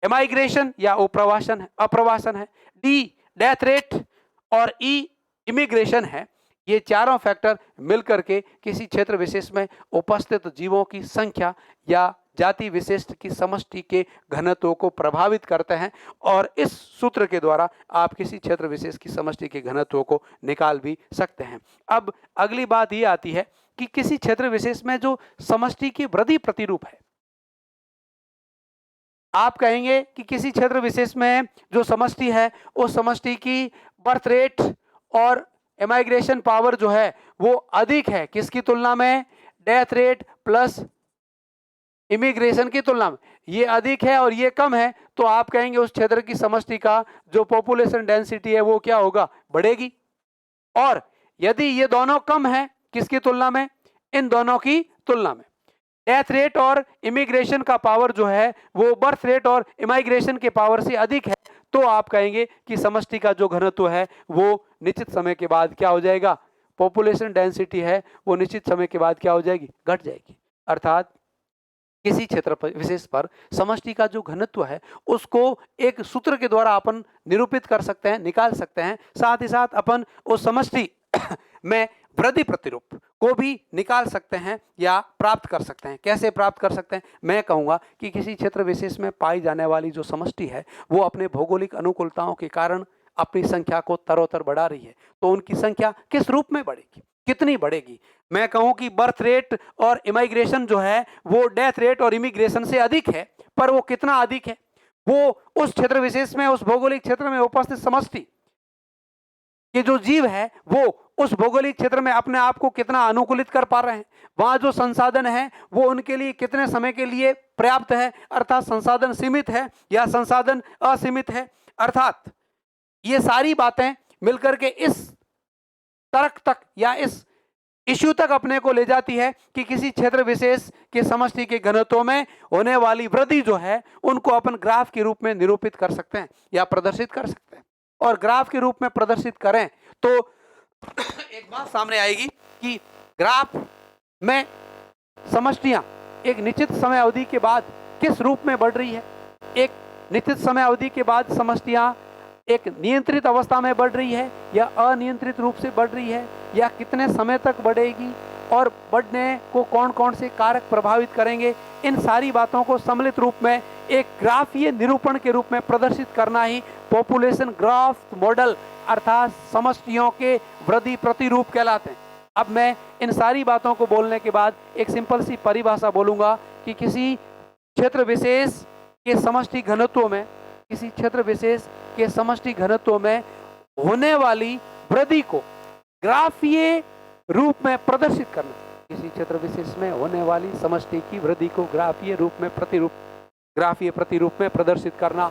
इमाइग्रेशन या अप्रवासन है, d डेथ रेट और e इमिग्रेशन है। ये चारों फैक्टर मिलकर के किसी क्षेत्र विशेष में उपस्थित जीवों की संख्या या जाति विशिष्ट की समष्टि के घनत्व को प्रभावित करते हैं और इस सूत्र के द्वारा आप किसी क्षेत्र विशेष की समष्टि के घनत्व को निकाल भी सकते हैं। अब अगली बात ये आती है कि किसी क्षेत्र विशेष में जो समष्टि की वृद्धि प्रतिरूप है, आप कहेंगे कि किसी क्षेत्र विशेष में जो समष्टि है उस समष्टि की बर्थ रेट और इमाइग्रेशन पावर जो है वो अधिक है, किसकी तुलना में? डेथ रेट प्लस इमिग्रेशन की तुलना में ये अधिक है और ये कम है, तो आप कहेंगे उस क्षेत्र की समष्टि का जो पॉपुलेशन डेंसिटी है वो क्या होगा? बढ़ेगी। और यदि ये दोनों कम है, किसकी तुलना में? इन दोनों की तुलना में। डेथ रेट और इमिग्रेशन का पावर जो है वो बर्थ रेट और इमाइग्रेशन के पावर से अधिक है, तो आप कहेंगे कि समष्टि का जो घनत्व है वो निश्चित समय के बाद क्या हो जाएगा? पॉपुलेशन डेंसिटी है वो निश्चित समय के बाद क्या हो जाएगी? घट जाएगी। अर्थात किसी क्षेत्र विशेष पर समष्टि का जो घनत्व है उसको एक सूत्र के द्वारा अपन निरूपित कर सकते हैं, निकाल सकते हैं। साथ ही साथ अपन उस समष्टि में वृद्धि प्रतिरूप को भी निकाल सकते हैं या प्राप्त कर सकते हैं। कैसे प्राप्त कर सकते हैं? मैं कहूँगा कि किसी क्षेत्र विशेष में पाई जाने वाली जो समष्टि है वो अपने भौगोलिक अनुकूलताओं के कारण अपनी संख्या को तरोतर बढ़ा रही है, तो उनकी संख्या किस रूप में बढ़ेगी, कितनी बढ़ेगी? मैं कहूं कि बर्थ रेट और इमिग्रेशन जो है वो डेथ रेट और इमिग्रेशन से अधिक है, पर वो कितना अधिक है? वो उस क्षेत्र विशेष में, उस भौगोलिक क्षेत्र में उपस्थित समष्टि के जो जीव है वो उस भौगोलिक क्षेत्र में अपने आप को कितना अनुकूलित कर पा रहे हैं, वहां जो संसाधन है वो उनके लिए कितने समय के लिए पर्याप्त है, अर्थात संसाधन सीमित है या संसाधन असीमित है। अर्थात ये सारी बातें मिलकर के इस तर्क तक या इस इश्यू तक अपने को ले जाती है कि किसी क्षेत्र विशेष के समष्टि के घनत्व में होने वाली वृद्धि जो है उनको अपन ग्राफ के रूप में निरूपित कर सकते हैं या प्रदर्शित कर सकते हैं। और ग्राफ के रूप में प्रदर्शित करें तो एक बात सामने आएगी कि ग्राफ में समष्टियां एक निश्चित समय अवधि के बाद किस रूप में बढ़ रही है, एक निश्चित समय अवधि के बाद समष्टियां एक नियंत्रित अवस्था में बढ़ रही है या अनियंत्रित रूप से बढ़ रही है, या कितने समय तक बढ़ेगी और बढ़ने को कौन कौन से कारक प्रभावित करेंगे, इन सारी बातों को सम्मिलित रूप में एक ग्राफीय निरूपण के रूप में प्रदर्शित करना ही पॉपुलेशन ग्राफ मॉडल अर्थात समष्टियों के वृद्धि प्रतिरूप कहलाते हैं। अब मैं इन सारी बातों को बोलने के बाद एक सिंपल सी परिभाषा बोलूंगा कि किसी क्षेत्र विशेष के समष्टि घनत्व में, किसी क्षेत्र विशेष के समष्टि घनत्व में होने वाली वृद्धि को ग्राफीय रूप में प्रदर्शित करना, किसी क्षेत्र विशेष में होने वाली समष्टि की वृद्धि को ग्राफीय रूप में ग्राफीय प्रतिरूप में प्रदर्शित करना,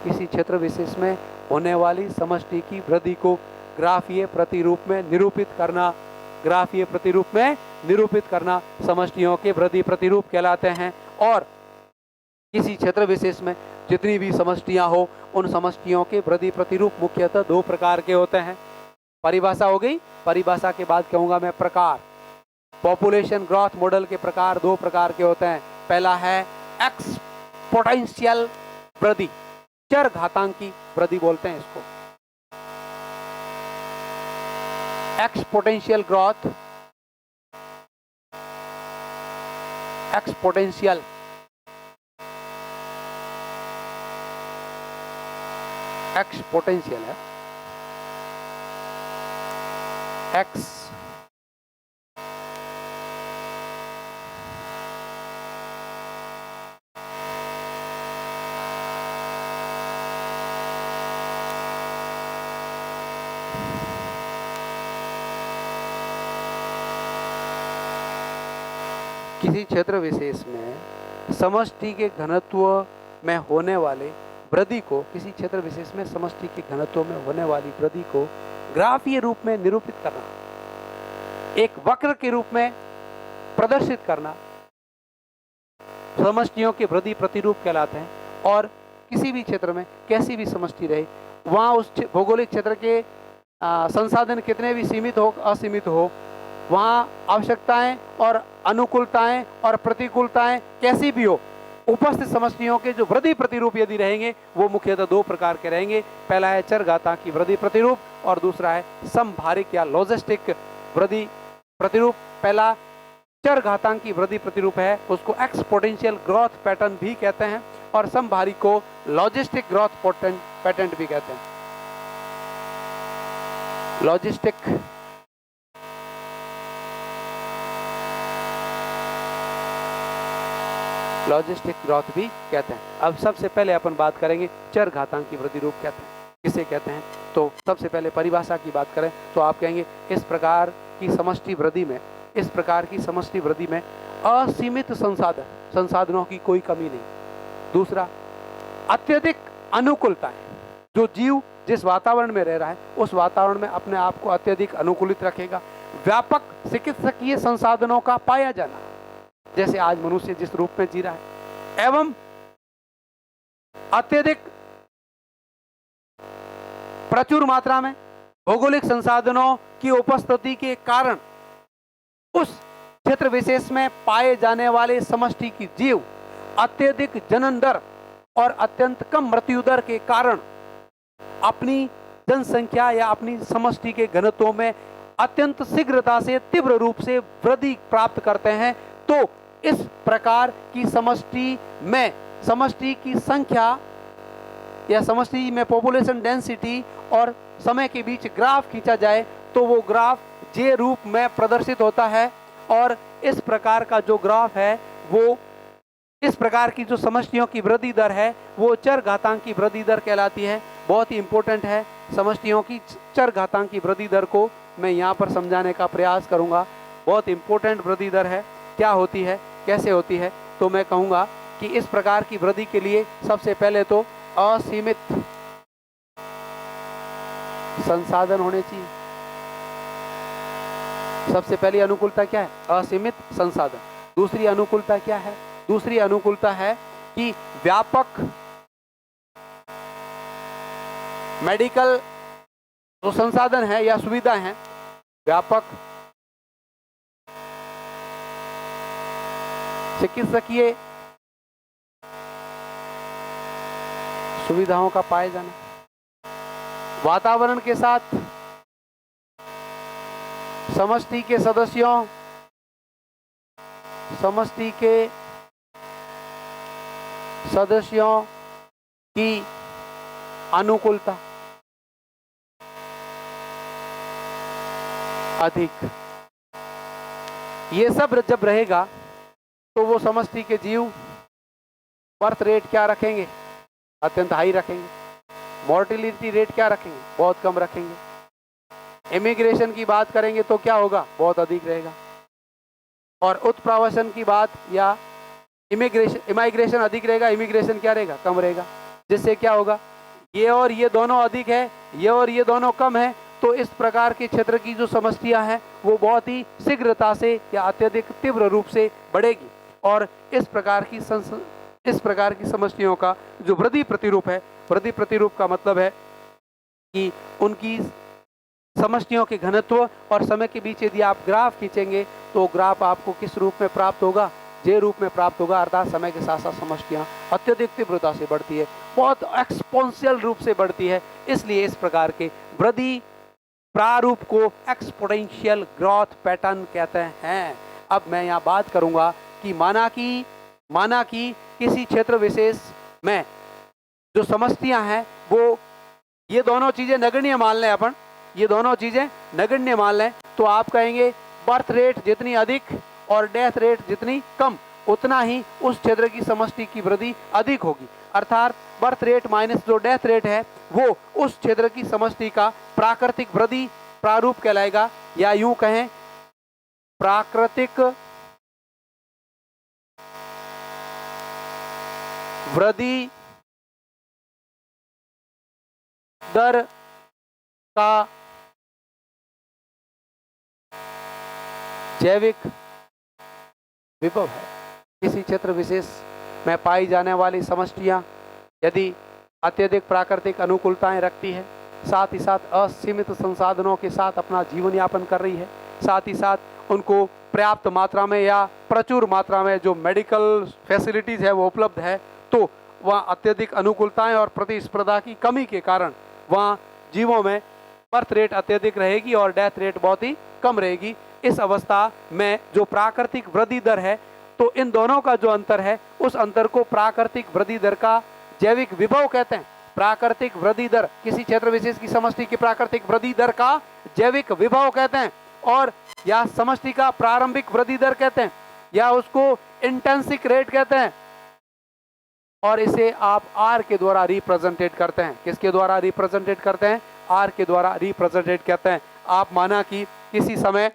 किसी क्षेत्र विशेष में होने वाली समष्टि की वृद्धि को ग्राफीय प्रतिरूप में निरूपित करना, ग्राफीय प्रतिरूप में निरूपित करना समष्टियों के वृद्धि प्रतिरूप कहलाते हैं। और किसी क्षेत्र विशेष में जितनी भी समष्टियां हो उन समष्टियों के वृद्धि प्रतिरूप मुख्यतः दो प्रकार के होते हैं। परिभाषा हो गई। परिभाषा के बाद कहूंगा मैं प्रकार। पॉपुलेशन ग्रोथ मॉडल के प्रकार दो प्रकार के होते हैं। पहला है एक्सपोनेंशियल वृद्धि, चर घातांकी वृद्धि बोलते हैं इसको, एक्सपोनेंशियल ग्रोथ, एक्सपोनेंशियल एक्सपोनेंशियल है, एक्स किसी क्षेत्र विशेष में समष्टि के घनत्व में होने वाले वृद्धि को, किसी क्षेत्र विशेष में समष्टि के घनत्व में होने वाली वृद्धि को ग्राफीय रूप में निरूपित करना, एक वक्र के रूप में प्रदर्शित करना समष्टियों के वृद्धि प्रतिरूप कहलाते हैं। और किसी भी क्षेत्र में कैसी भी समष्टि रहे वहां उस भौगोलिक क्षेत्र के संसाधन कितने भी सीमित हो असीमित हो, वहां आवश्यकताएं और अनुकूलताएं और प्रतिकूलताएं कैसी भी हो, उपस्थित समष्टियों के जो वृद्धि प्रतिरूप यदि रहेंगे वो मुख्यतः दो प्रकार के रहेंगे। पहला है चर घातांकी वृद्धि प्रतिरूप और दूसरा है समभारिक या लॉजिस्टिक वृद्धि प्रतिरूप। पहला चर घातांकी वृद्धि प्रतिरूप है उसको एक्सपोनेंशियल ग्रोथ पैटर्न भी कहते हैं और समभारिक को लॉजिस्टिक ग्रोथ पैटर्न भी कहते हैं। लॉजिस्टिक लॉजिस्टिक ग्रोथ भी कहते हैं। अब सबसे पहले अपन बात करेंगे चर घातांकी वृद्धि रूप कहते हैं किसे कहते हैं। तो सबसे पहले परिभाषा की बात करें तो आप कहेंगे इस प्रकार की समष्टि वृद्धि में असीमित संसाधनों की कोई कमी नहीं। दूसरा, अत्यधिक अनुकूलता है, जो जीव जिस वातावरण में रह रहा है उस वातावरण में अपने आप को अत्यधिक अनुकूलित रखेगा। व्यापक चिकित्सकीय संसाधनों का पाया जाना, जैसे आज मनुष्य जिस रूप में जी रहा है, एवं अत्यधिक प्रचुर मात्रा में भौगोलिक संसाधनों की उपस्थिति के कारण उस क्षेत्र विशेष में पाए जाने वाले समष्टि की जीव अत्यधिक जनन दर और अत्यंत कम मृत्यु दर के कारण अपनी जनसंख्या या अपनी समष्टि के घनत्व में अत्यंत शीघ्रता से तीव्र रूप से वृद्धि प्राप्त करते हैं। तो इस प्रकार की समष्टि की संख्या या समष्टि में पॉपुलेशन डेंसिटी और समय के बीच ग्राफ खींचा जाए तो वो ग्राफ जे रूप में प्रदर्शित होता है। और इस प्रकार का जो ग्राफ है वो इस प्रकार की जो समष्टियों की वृद्धि दर है वो चर घातांकी वृद्धि दर कहलाती है। बहुत ही इंपॉर्टेंट है, समष्टियों की चर घातांकी वृद्धि दर को मैं यहाँ पर समझाने का प्रयास करूँगा। बहुत इंपॉर्टेंट वृद्धि दर है, क्या होती है, कैसे होती है। तो मैं कहूँगा कि इस प्रकार की वृद्धि के लिए सबसे पहले तो असीमित संसाधन होने चाहिए। सबसे पहली अनुकूलता क्या है? असीमित संसाधन। दूसरी अनुकूलता क्या है? दूसरी अनुकूलता है कि व्यापक मेडिकल जो संसाधन है या सुविधा है, व्यापक चिकित्सकीय सुविधाओं का पाए जाना, वातावरण के साथ समष्टि के सदस्यों की अनुकूलता अधिक, ये सब जब रहेगा तो वो समष्टि के जीव बर्थ रेट क्या रखेंगे? अत्यंत हाई रखेंगे। मॉर्टिलिटी रेट क्या रखेंगे? बहुत कम रखेंगे। इमिग्रेशन की बात करेंगे तो क्या होगा? बहुत अधिक रहेगा। और उत्प्रवासन की बात या इमिग्रेशन अधिक रहेगा, इमिग्रेशन क्या रहेगा? कम रहेगा। जिससे क्या होगा? ये और ये दोनों अधिक है, ये और ये दोनों कम है। तो इस प्रकार के क्षेत्र की जो समष्टियां हैं वो बहुत ही शीघ्रता से या अत्यधिक तीव्र रूप से बढ़ेगी। और इस प्रकार की समष्टियों का जो वृद्धि प्रतिरूप है, वृद्धि प्रतिरूप का मतलब है कि उनकी समष्टियों के घनत्व और समय के बीच यदि आप ग्राफ खींचेंगे तो ग्राफ आपको किस रूप में प्राप्त होगा? जे रूप में प्राप्त होगा। अर्थात समय के साथ साथ समष्टियां अत्यधिक तीव्रता से बढ़ती है, बहुत एक्सपोनेंशियल रूप से बढ़ती है। इसलिए इस प्रकार के वृद्धि प्रारूप को एक्सपोनेंशियल ग्रोथ पैटर्न कहते हैं। अब मैं यहाँ बात करूंगा कि माना कि किसी क्षेत्र विशेष में जो समष्टियां हैं वो ये दोनों चीजें नगण्य मान लें, अपन ये दोनों चीजें नगण्य मान लें, तो आप कहेंगे बर्थ रेट जितनी अधिक और डेथ रेट जितनी कम, उतना ही उस क्षेत्र की समष्टि की वृद्धि अधिक होगी। अर्थात बर्थ रेट माइनस जो डेथ रेट है वो उस क्षेत्र की समष्टि का प्राकृतिक वृद्धि प्रारूप कहलाएगा, या यूं कहें प्राकृतिक वृद्धि दर का जैविक विभव है। किसी क्षेत्र विशेष में पाई जाने वाली समष्टियां यदि अत्यधिक प्राकृतिक अनुकूलताएं रखती है, साथ ही साथ असीमित संसाधनों के साथ अपना जीवन यापन कर रही है, साथ ही साथ उनको पर्याप्त मात्रा में या प्रचुर मात्रा में जो मेडिकल फैसिलिटीज है वो उपलब्ध है, तो वहाँ अत्यधिक अनुकूलताएं और प्रतिस्पर्धा की कमी के कारण वहाँ जीवों में बर्थ रेट अत्यधिक रहेगी और डेथ रेट बहुत ही कम रहेगी। इस अवस्था में जो प्राकृतिक वृद्धि दर है, तो इन दोनों का जो अंतर है उस अंतर को प्राकृतिक वृद्धि दर का जैविक विभव कहते हैं। प्राकृतिक वृद्धि दर, किसी क्षेत्र विशेष की समष्टि की प्राकृतिक वृद्धि दर का जैविक विभव कहते हैं, और या समष्टि का प्रारंभिक वृद्धि दर कहते हैं, या उसको इंटेंसिक रेट कहते हैं। और इसे आप आर के द्वारा रिप्रेजेंटेट करते हैं। किसके द्वारा रिप्रेजेंटेट करते हैं? आर के द्वारा रिप्रेजेंटेट करते हैं। आप माना कि किसी समय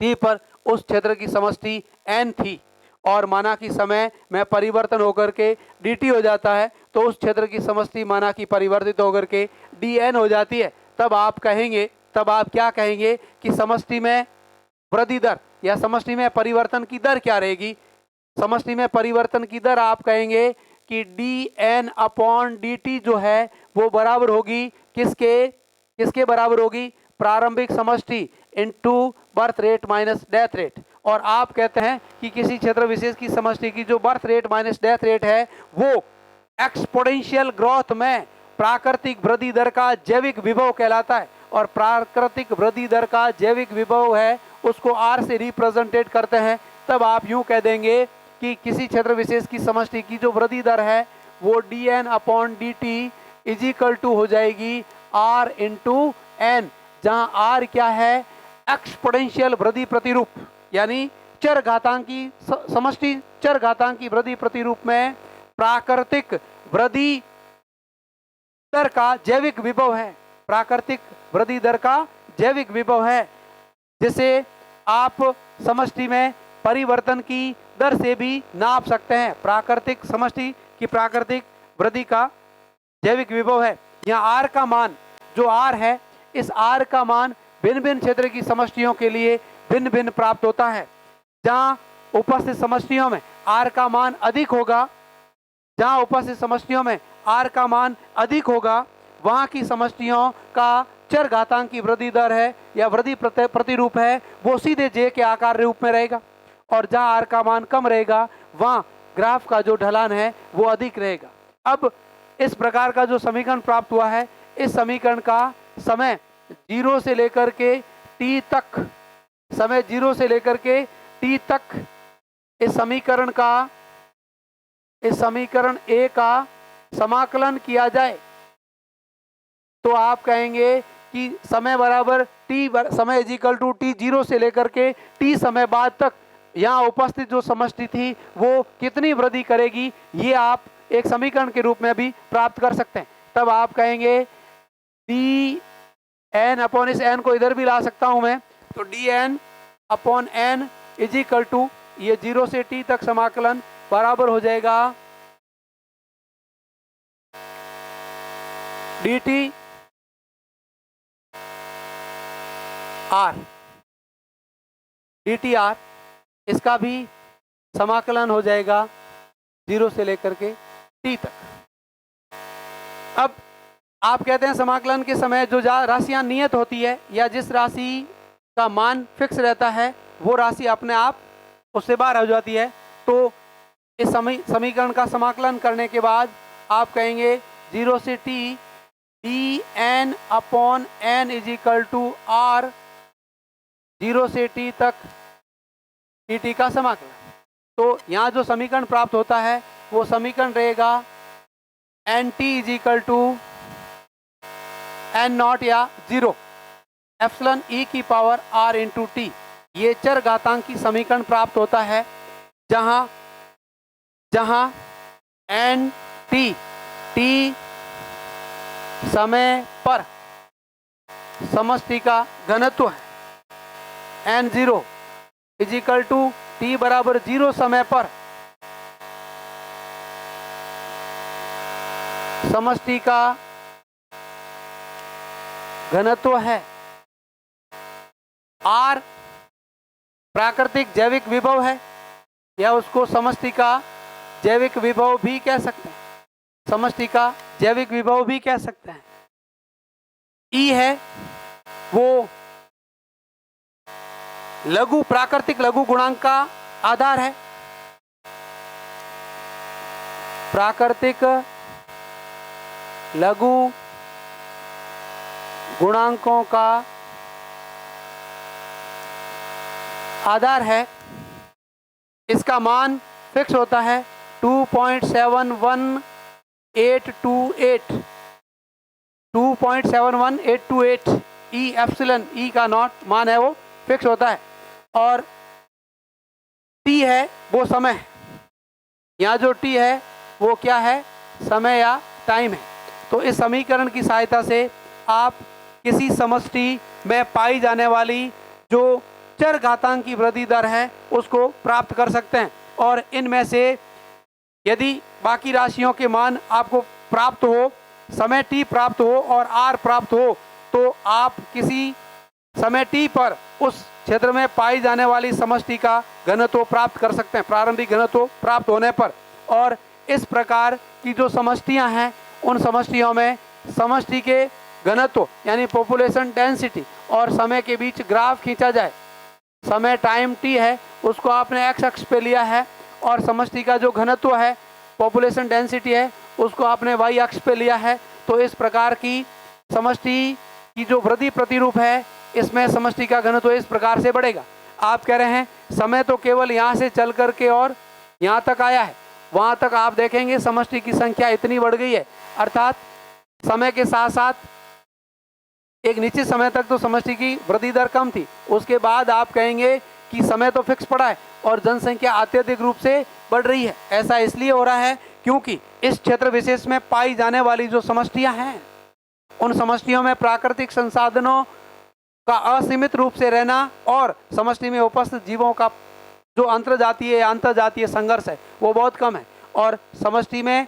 टी पर उस क्षेत्र की समष्टि एन थी और माना कि समय में परिवर्तन होकर के dt हो जाता है, तो उस क्षेत्र की समष्टि माना कि परिवर्तित होकर के dn हो जाती है। तब आप क्या कहेंगे कि समष्टि में वृद्धि दर या समष्टि में परिवर्तन की दर क्या रहेगी? समष्टि में परिवर्तन की दर आप कहेंगे कि dn/dt जो है वो बराबर होगी किसके बराबर होगी? प्रारंभिक समष्टि into birth rate minus death rate. और आप कहते हैं कि किसी क्षेत्र विशेष की समष्टि की जो birth rate minus death rate है वो एक्सपोनेंशियल ग्रोथ में प्राकृतिक वृद्धि दर का जैविक विभव कहलाता है। और प्राकृतिक वृद्धि दर का जैविक विभव है उसको आर से रिप्रेजेंटेट करते हैं। तब आप यूं कह देंगे कि किसी क्षेत्र विशेष की समष्टि की जो वृद्धि दर है वो dn/dt इज इक्वल टू हो जाएगी r इंटू एन, जहां r क्या है? एक्सपोनेंशियल वृद्धि प्रतिरूप, यानी चर घातांकी समष्टि चर घातांकी वृद्धि प्रतिरूप में प्राकृतिक वृद्धि दर का जैविक विभव है। प्राकृतिक वृद्धि दर का जैविक विभव है, जिसे आप समष्टि में परिवर्तन की दर से भी नाप सकते हैं। प्राकृतिक समष्टि की प्राकृतिक वृद्धि का जैविक विभव है। यहाँ आर का मान जो आर है, इस आर का मान भिन्न भिन्न क्षेत्र की समष्टियों के लिए भिन्न भिन्न प्राप्त होता है। जहाँ उपस्थित समष्टियों में आर का मान अधिक होगा, जहाँ उपस्थित समष्टियों में आर का मान अधिक होगा, वहाँ की समष्टियों का चर घातांक की वृद्धि दर है या वृद्धि प्रतिरूप है वो सीधे जे के आकार रूप में रहेगा। और जहाँ आर का मान कम रहेगा वहाँ ग्राफ का जो ढलान है वो अधिक रहेगा। अब इस प्रकार का जो समीकरण प्राप्त हुआ है, इस समीकरण का समय 0 से लेकर के t तक, समय 0 से लेकर के t तक इस समीकरण A का समाकलन किया जाए तो आप कहेंगे कि समय बराबर समय इज इक्वल टू t 0 से लेकर के t समय बाद तक यहाँ उपस्थित जो समष्टि थी वो कितनी वृद्धि करेगी, ये आप एक समीकरण के रूप में भी प्राप्त कर सकते हैं। तब आप कहेंगे dn/ इस n को इधर भी ला सकता हूं मैं, तो dn/n इज इक्वल टू ये 0 से t तक समाकलन बराबर हो जाएगा dt r, इसका भी समाकलन हो जाएगा 0 से लेकर के t तक। अब आप कहते हैं समाकलन के समय जो राशियां नियत होती है या जिस राशि का मान फिक्स रहता है वो राशि अपने आप उससे बाहर हो जाती है। तो इस समीकरण का समाकलन करने के बाद आप कहेंगे 0 से t dn/n is equal to r 0 से t तक dt का समाकलन। तो यहाँ जो समीकरण प्राप्त होता है वो समीकरण रहेगा nt is equal to n0 या 0 एप्सिलॉन e की पावर r इंटू टी। ये चर घातांकी समीकरण प्राप्त होता है जहाँ nt t समय पर समष्टि का घनत्व है, n0 is equal to t बराबर 0 समय पर समष्टि का घनत्व है, r प्राकृतिक जैविक विभव है या उसको समष्टि का जैविक विभव भी कह सकते हैं, समष्टि का जैविक विभव भी कह सकते हैं। E है वो प्राकृतिक लघु गुणांक का आधार है, प्राकृतिक लघु गुणांकों का आधार है। इसका मान फिक्स होता है 2.71828 ई एप्सिलॉन ई का नॉट मान है वो फिक्स होता है। और टी है वो समय, यहाँ जो टी है वो क्या है, समय या टाइम है। तो इस समीकरण की सहायता से आप किसी समष्टि में पाई जाने वाली जो चर घातांक की वृद्धि दर है उसको प्राप्त कर सकते हैं। और इनमें से यदि बाकी राशियों के मान आपको प्राप्त हो, समय t प्राप्त हो और r प्राप्त हो, तो आप किसी समय t पर उस क्षेत्र में पाई जाने वाली समष्टि का घनत्व प्राप्त कर सकते हैं, प्रारंभिक घनत्व प्राप्त होने पर। और इस प्रकार की जो समष्टियां हैं, उन समष्टियों में समष्टि के घनत्व यानी पॉपुलेशन डेंसिटी और समय के बीच ग्राफ खींचा जाए। समय टाइम t है, उसको आपने x अक्ष पे लिया है, और समष्टि का जो घनत्व है, पॉपुलेशन डेंसिटी है, उसको आपने y अक्ष पे लिया है। तो इस प्रकार की समष्टि की जो वृद्धि प्रतिरूप है, इसमें समष्टि का घनत्व इस प्रकार से बढ़ेगा। आप कह रहे हैं समय तो केवल यहाँ से चल करके और यहाँ तक आया है, वहाँ तक आप देखेंगे समष्टि की संख्या इतनी बढ़ गई है, अर्थात समय के साथ साथ एक निश्चित समय तक तो समष्टि की वृद्धि दर कम थी, उसके बाद आप कहेंगे कि समय तो फिक्स पड़ा है और जनसंख्या अत्यधिक रूप से बढ़ रही है। ऐसा इसलिए हो रहा है क्योंकि इस क्षेत्र विशेष में पाई जाने वाली जो समष्टियां हैं, उन समष्टियों में प्राकृतिक संसाधनों का असीमित रूप से रहना और समष्टि में उपस्थित जीवों का जो अंतरजातीय संघर्ष है वो बहुत कम है। और समष्टि में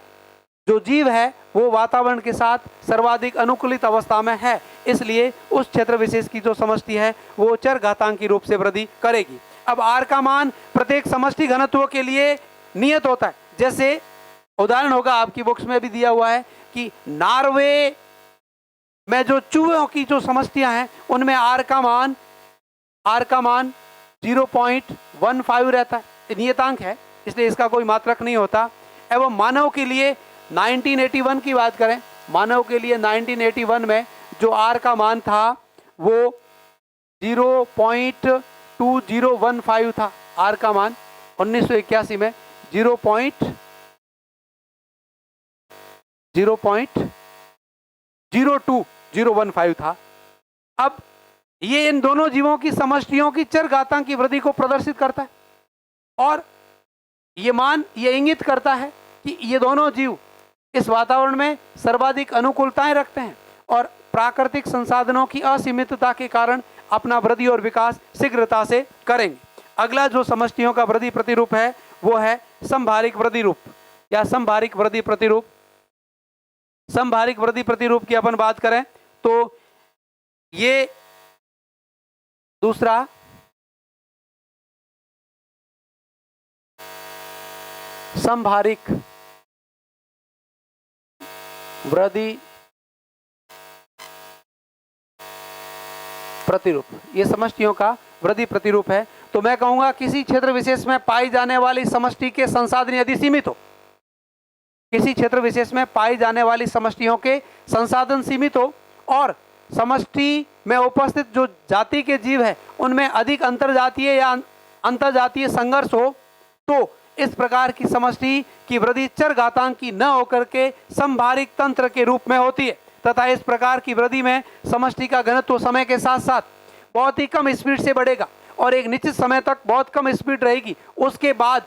जो जीव है वो वातावरण के साथ सर्वाधिक अनुकूलित अवस्था में है, इसलिए उस क्षेत्र विशेष की जो समष्टि है वो चर घातांकी रूप से वृद्धि करेगी। अब आर का मान प्रत्येक समष्टि घनत्व के लिए नियत होता है। जैसे उदाहरण होगा, आपकी बुक्स में भी दिया हुआ है कि नॉर्वे में जो चूहों की जो समष्टियां हैं उनमें आर का मान 0.15 रहता है, नियतांक है, इसलिए इसका कोई मात्रक नहीं होता। एवं मानव के लिए 1981 की बात करें, मानव के लिए 1981 में जो आर का मान था वो 0.2015 था। आर का मान 1981 में 0.02015 था। अब ये इन दोनों जीवों की समष्टियों की चर घातांक की वृद्धि को प्रदर्शित करता है, और ये मान ये इंगित करता है कि ये दोनों जीव इस वातावरण में सर्वाधिक अनुकूलताएं रखते हैं और प्राकृतिक संसाधनों की असीमितता के कारण अपना वृद्धि और विकास शीघ्रता से करेंगे। अगला जो समष्टियों का वृद्धि प्रतिरूप है वो है संभारिक वृद्धि रूप या संभारिक वृद्धि प्रतिरूप। संभारिक वृद्धि प्रतिरूप की अपन बात करें तो ये दूसरा संभारिक वृद्धि प्रतिरूप, ये समष्टियों का वृद्धि प्रतिरूप है। तो मैं कहूंगा किसी क्षेत्र विशेष में पाई जाने वाली समष्टि के संसाधन यदि सीमित हो, किसी क्षेत्र विशेष में पाई जाने वाली समष्टियों के संसाधन सीमित हो और समष्टि में उपस्थित जो जाति के जीव है उनमें अधिक अंतरजातीय या अंतरजातीय संघर्ष हो, तो इस प्रकार की समष्टि की वृद्धि चर घातांक की न होकर के संभारिक तंत्र के रूप में होती है, तथा इस प्रकार की वृद्धि में समष्टि का घनत्व समय के साथ साथ बहुत ही कम स्पीड से बढ़ेगा और एक निश्चित समय तक बहुत कम स्पीड रहेगी। उसके बाद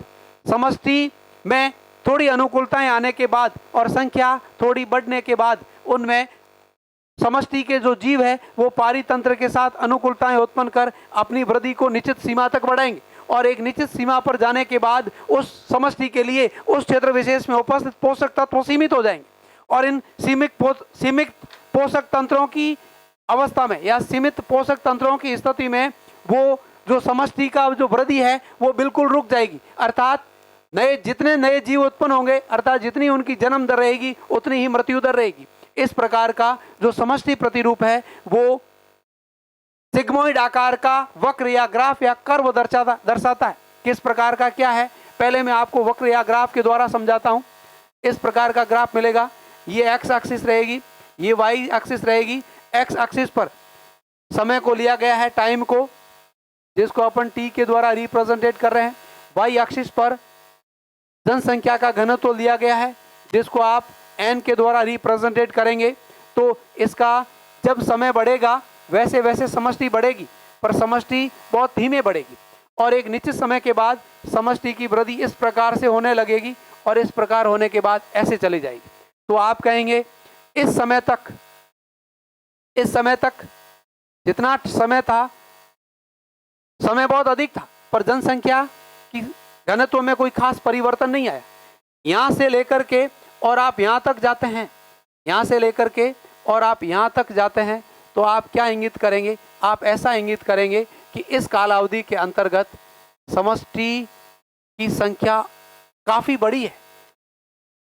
समष्टि में थोड़ी अनुकूलताएं आने के बाद और संख्या थोड़ी बढ़ने के बाद उनमें समष्टि के जो जीव है वो पारितंत्र के साथ अनुकूलताएं उत्पन्न कर अपनी वृद्धि को निश्चित सीमा तक बढ़ाएंगे और एक निश्चित सीमा पर जाने के बाद उस समष्टि के लिए उस क्षेत्र विशेष में उपस्थित पोषक तत्व सीमित हो जाएंगे और इन सीमित पोषक तंत्रों की अवस्था में या सीमित पोषक तंत्रों की स्थिति में वो जो समष्टि का जो वृद्धि है वो बिल्कुल रुक जाएगी। अर्थात जितने नए जीव उत्पन्न होंगे, अर्थात जितनी उनकी जन्म दर रहेगी उतनी ही मृत्यु दर रहेगी। इस प्रकार का जो समष्टि प्रतिरूप है वो सिग्मोइड आकार का वक्र या ग्राफ या कर्व दर्शाता है। किस प्रकार का क्या है, पहले मैं आपको वक्र या ग्राफ के द्वारा समझाता हूं। इस प्रकार का ग्राफ मिलेगा, ये एक्स एक्सिस रहेगी, ये वाई एक्सिस रहेगी। एक्स एक्सिस पर समय को लिया गया है, टाइम को, जिसको अपन टी के द्वारा रिप्रेजेंटेट कर रहे हैं। वाई एक्सिस पर जनसंख्या का घनत्व लिया गया है, जिसको आप एन के द्वारा रिप्रेजेंटेट करेंगे। तो इसका जब समय बढ़ेगा वैसे वैसे समष्टि बढ़ेगी, पर समष्टि बहुत धीमे बढ़ेगी और एक निश्चित समय के बाद समष्टि की वृद्धि इस प्रकार से होने लगेगी और इस प्रकार होने के बाद ऐसे चली जाएगी। तो आप कहेंगे इस समय तक जितना समय था, समय बहुत अधिक था, पर जनसंख्या की घनत्व में कोई खास परिवर्तन नहीं आया। यहां से लेकर के और आप यहां तक जाते हैं, यहां से लेकर के और आप यहां तक जाते हैं, तो आप क्या इंगित करेंगे? आप ऐसा इंगित करेंगे कि इस कालावधि के अंतर्गत समष्टि की संख्या काफी बड़ी है।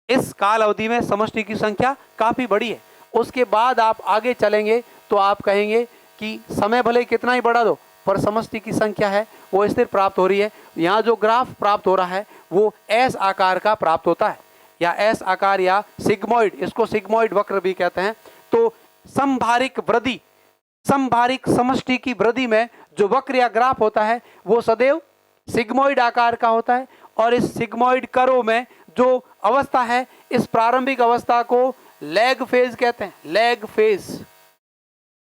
इस काल अवधि में समष्टि की संख्या काफी बड़ी है। उसके बाद आप आगे चलेंगे तो आप कहेंगे कि समय भले कितना ही बढ़ा दो, पर समष्टि की संख्या है वो स्थिर प्राप्त हो रही है। यहाँ जो ग्राफ प्राप्त हो रहा है वो एस आकार का प्राप्त होता है, या एस आकार या सिग्मोइड, इसको सिग्मोइड वक्र भी कहते हैं। तो समभारिक वृद्धि, समभारिक समष्टि की वृद्धि में जो वक्र या ग्राफ होता है वो सदैव सिग्मोइड आकार का होता है। और इस सिग्मोइड कर्व में जो अवस्था है, इस प्रारंभिक अवस्था को लैग फेज कहते हैं। लैग फेज,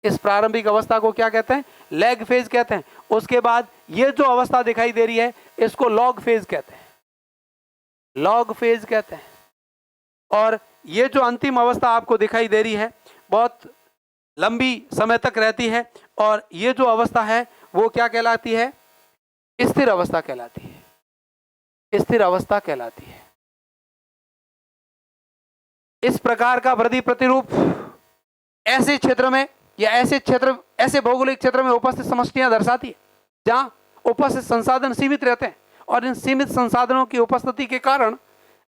इस प्रारंभिक अवस्था को क्या कहते हैं? लैग फेज कहते हैं। उसके बाद ये जो अवस्था दिखाई दे रही है इसको लॉग फेज कहते हैं, लॉग फेज कहते हैं। और ये जो अंतिम अवस्था आपको दिखाई दे रही है बहुत लंबी समय तक रहती है, और ये जो अवस्था है वो क्या कहलाती है? स्थिर अवस्था कहलाती है, स्थिर अवस्था कहलाती है। इस प्रकार का वृद्धि प्रतिरूप ऐसे क्षेत्र में या ऐसे भौगोलिक क्षेत्र में उपस्थित समष्टियां दर्शाती है जहां उपस्थित संसाधन सीमित रहते हैं, और इन सीमित संसाधनों की उपस्थिति के कारण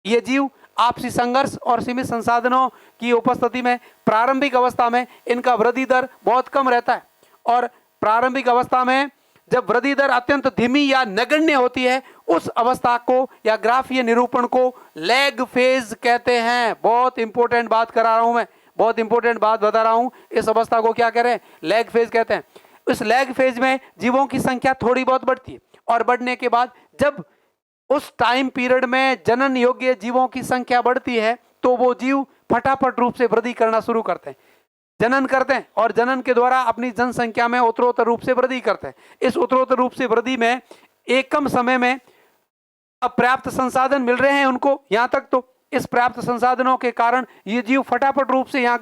ये जीव आपसी संघर्ष और सीमित संसाधनों की उपस्थिति में प्रारंभिक अवस्था में इनका वृद्धि दर बहुत कम रहता है। और प्रारंभिक अवस्था में जब वृद्धि दर अत्यंत धीमी या नगण्य होती है, उस अवस्था को या ग्राफीय निरूपण को लैग फेज कहते हैं। बहुत इंपॉर्टेंट बात करा रहा हूं मैं, बहुत इंपॉर्टेंट बात बता रहा हूं। इस अवस्था को क्या कह रहे हैं? लैग फेज कहते हैं। इस लैग फेज में जीवों की संख्या थोड़ी बहुत बढ़ती है, और बढ़ने के बाद जब उस टाइम पीरियड में जनन योग्य जीवों की संख्या बढ़ती है तो वो जीव फटाफट रूप से वृद्धि करना शुरू करते हैं, जनन करते हैं, और जनन के द्वारा अपनी जनसंख्या में उत्तरोत्तर रूप से वृद्धि करते हैं। इस उत्तरोत्तर रूप से वृद्धि में एक कम समय में अब पर्याप्त संसाधन मिल रहे हैं उनको, यहां तक तो इस पर्याप्त संसाधनों के कारण ये जीव फटाफट रूप से यहाँ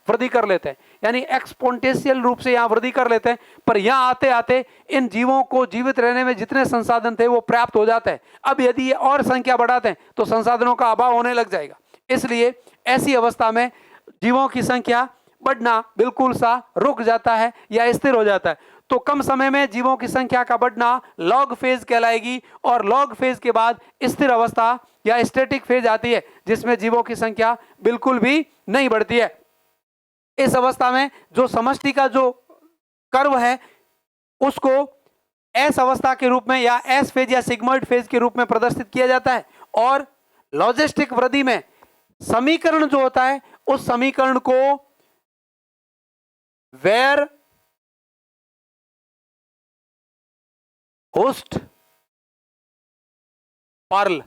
वृद्धि कर लेते हैं, यानी एक्सपोनेंशियल रूप से यहाँ वृद्धि कर लेते हैं। पर यहाँ आते आते इन जीवों को जीवित रहने में जितने संसाधन थे वो पर्याप्त हो जाते हैं। अब यदि ये और संख्या बढ़ाते हैं तो संसाधनों का अभाव होने लग जाएगा। इसलिए ऐसी अवस्था में जीवों की संख्या बढ़ना बिल्कुल सा रुक जाता है या स्थिर हो जाता है। तो कम समय में जीवों की संख्या का बढ़ना लॉग फेज कहलाएगी, और लॉग फेज के बाद स्थिर अवस्था या स्टैटिक फेज आती है जिसमें जीवों की संख्या बिल्कुल भी नहीं बढ़ती है। इस अवस्था में जो समष्टि का जो कर्व है उसको एस अवस्था के रूप में या एस फेज या सिग्मोइड फेज के रूप में प्रदर्शित किया जाता है। और लॉजिस्टिक वृद्धि में समीकरण जो होता है उस समीकरण को Verhulst Pearl,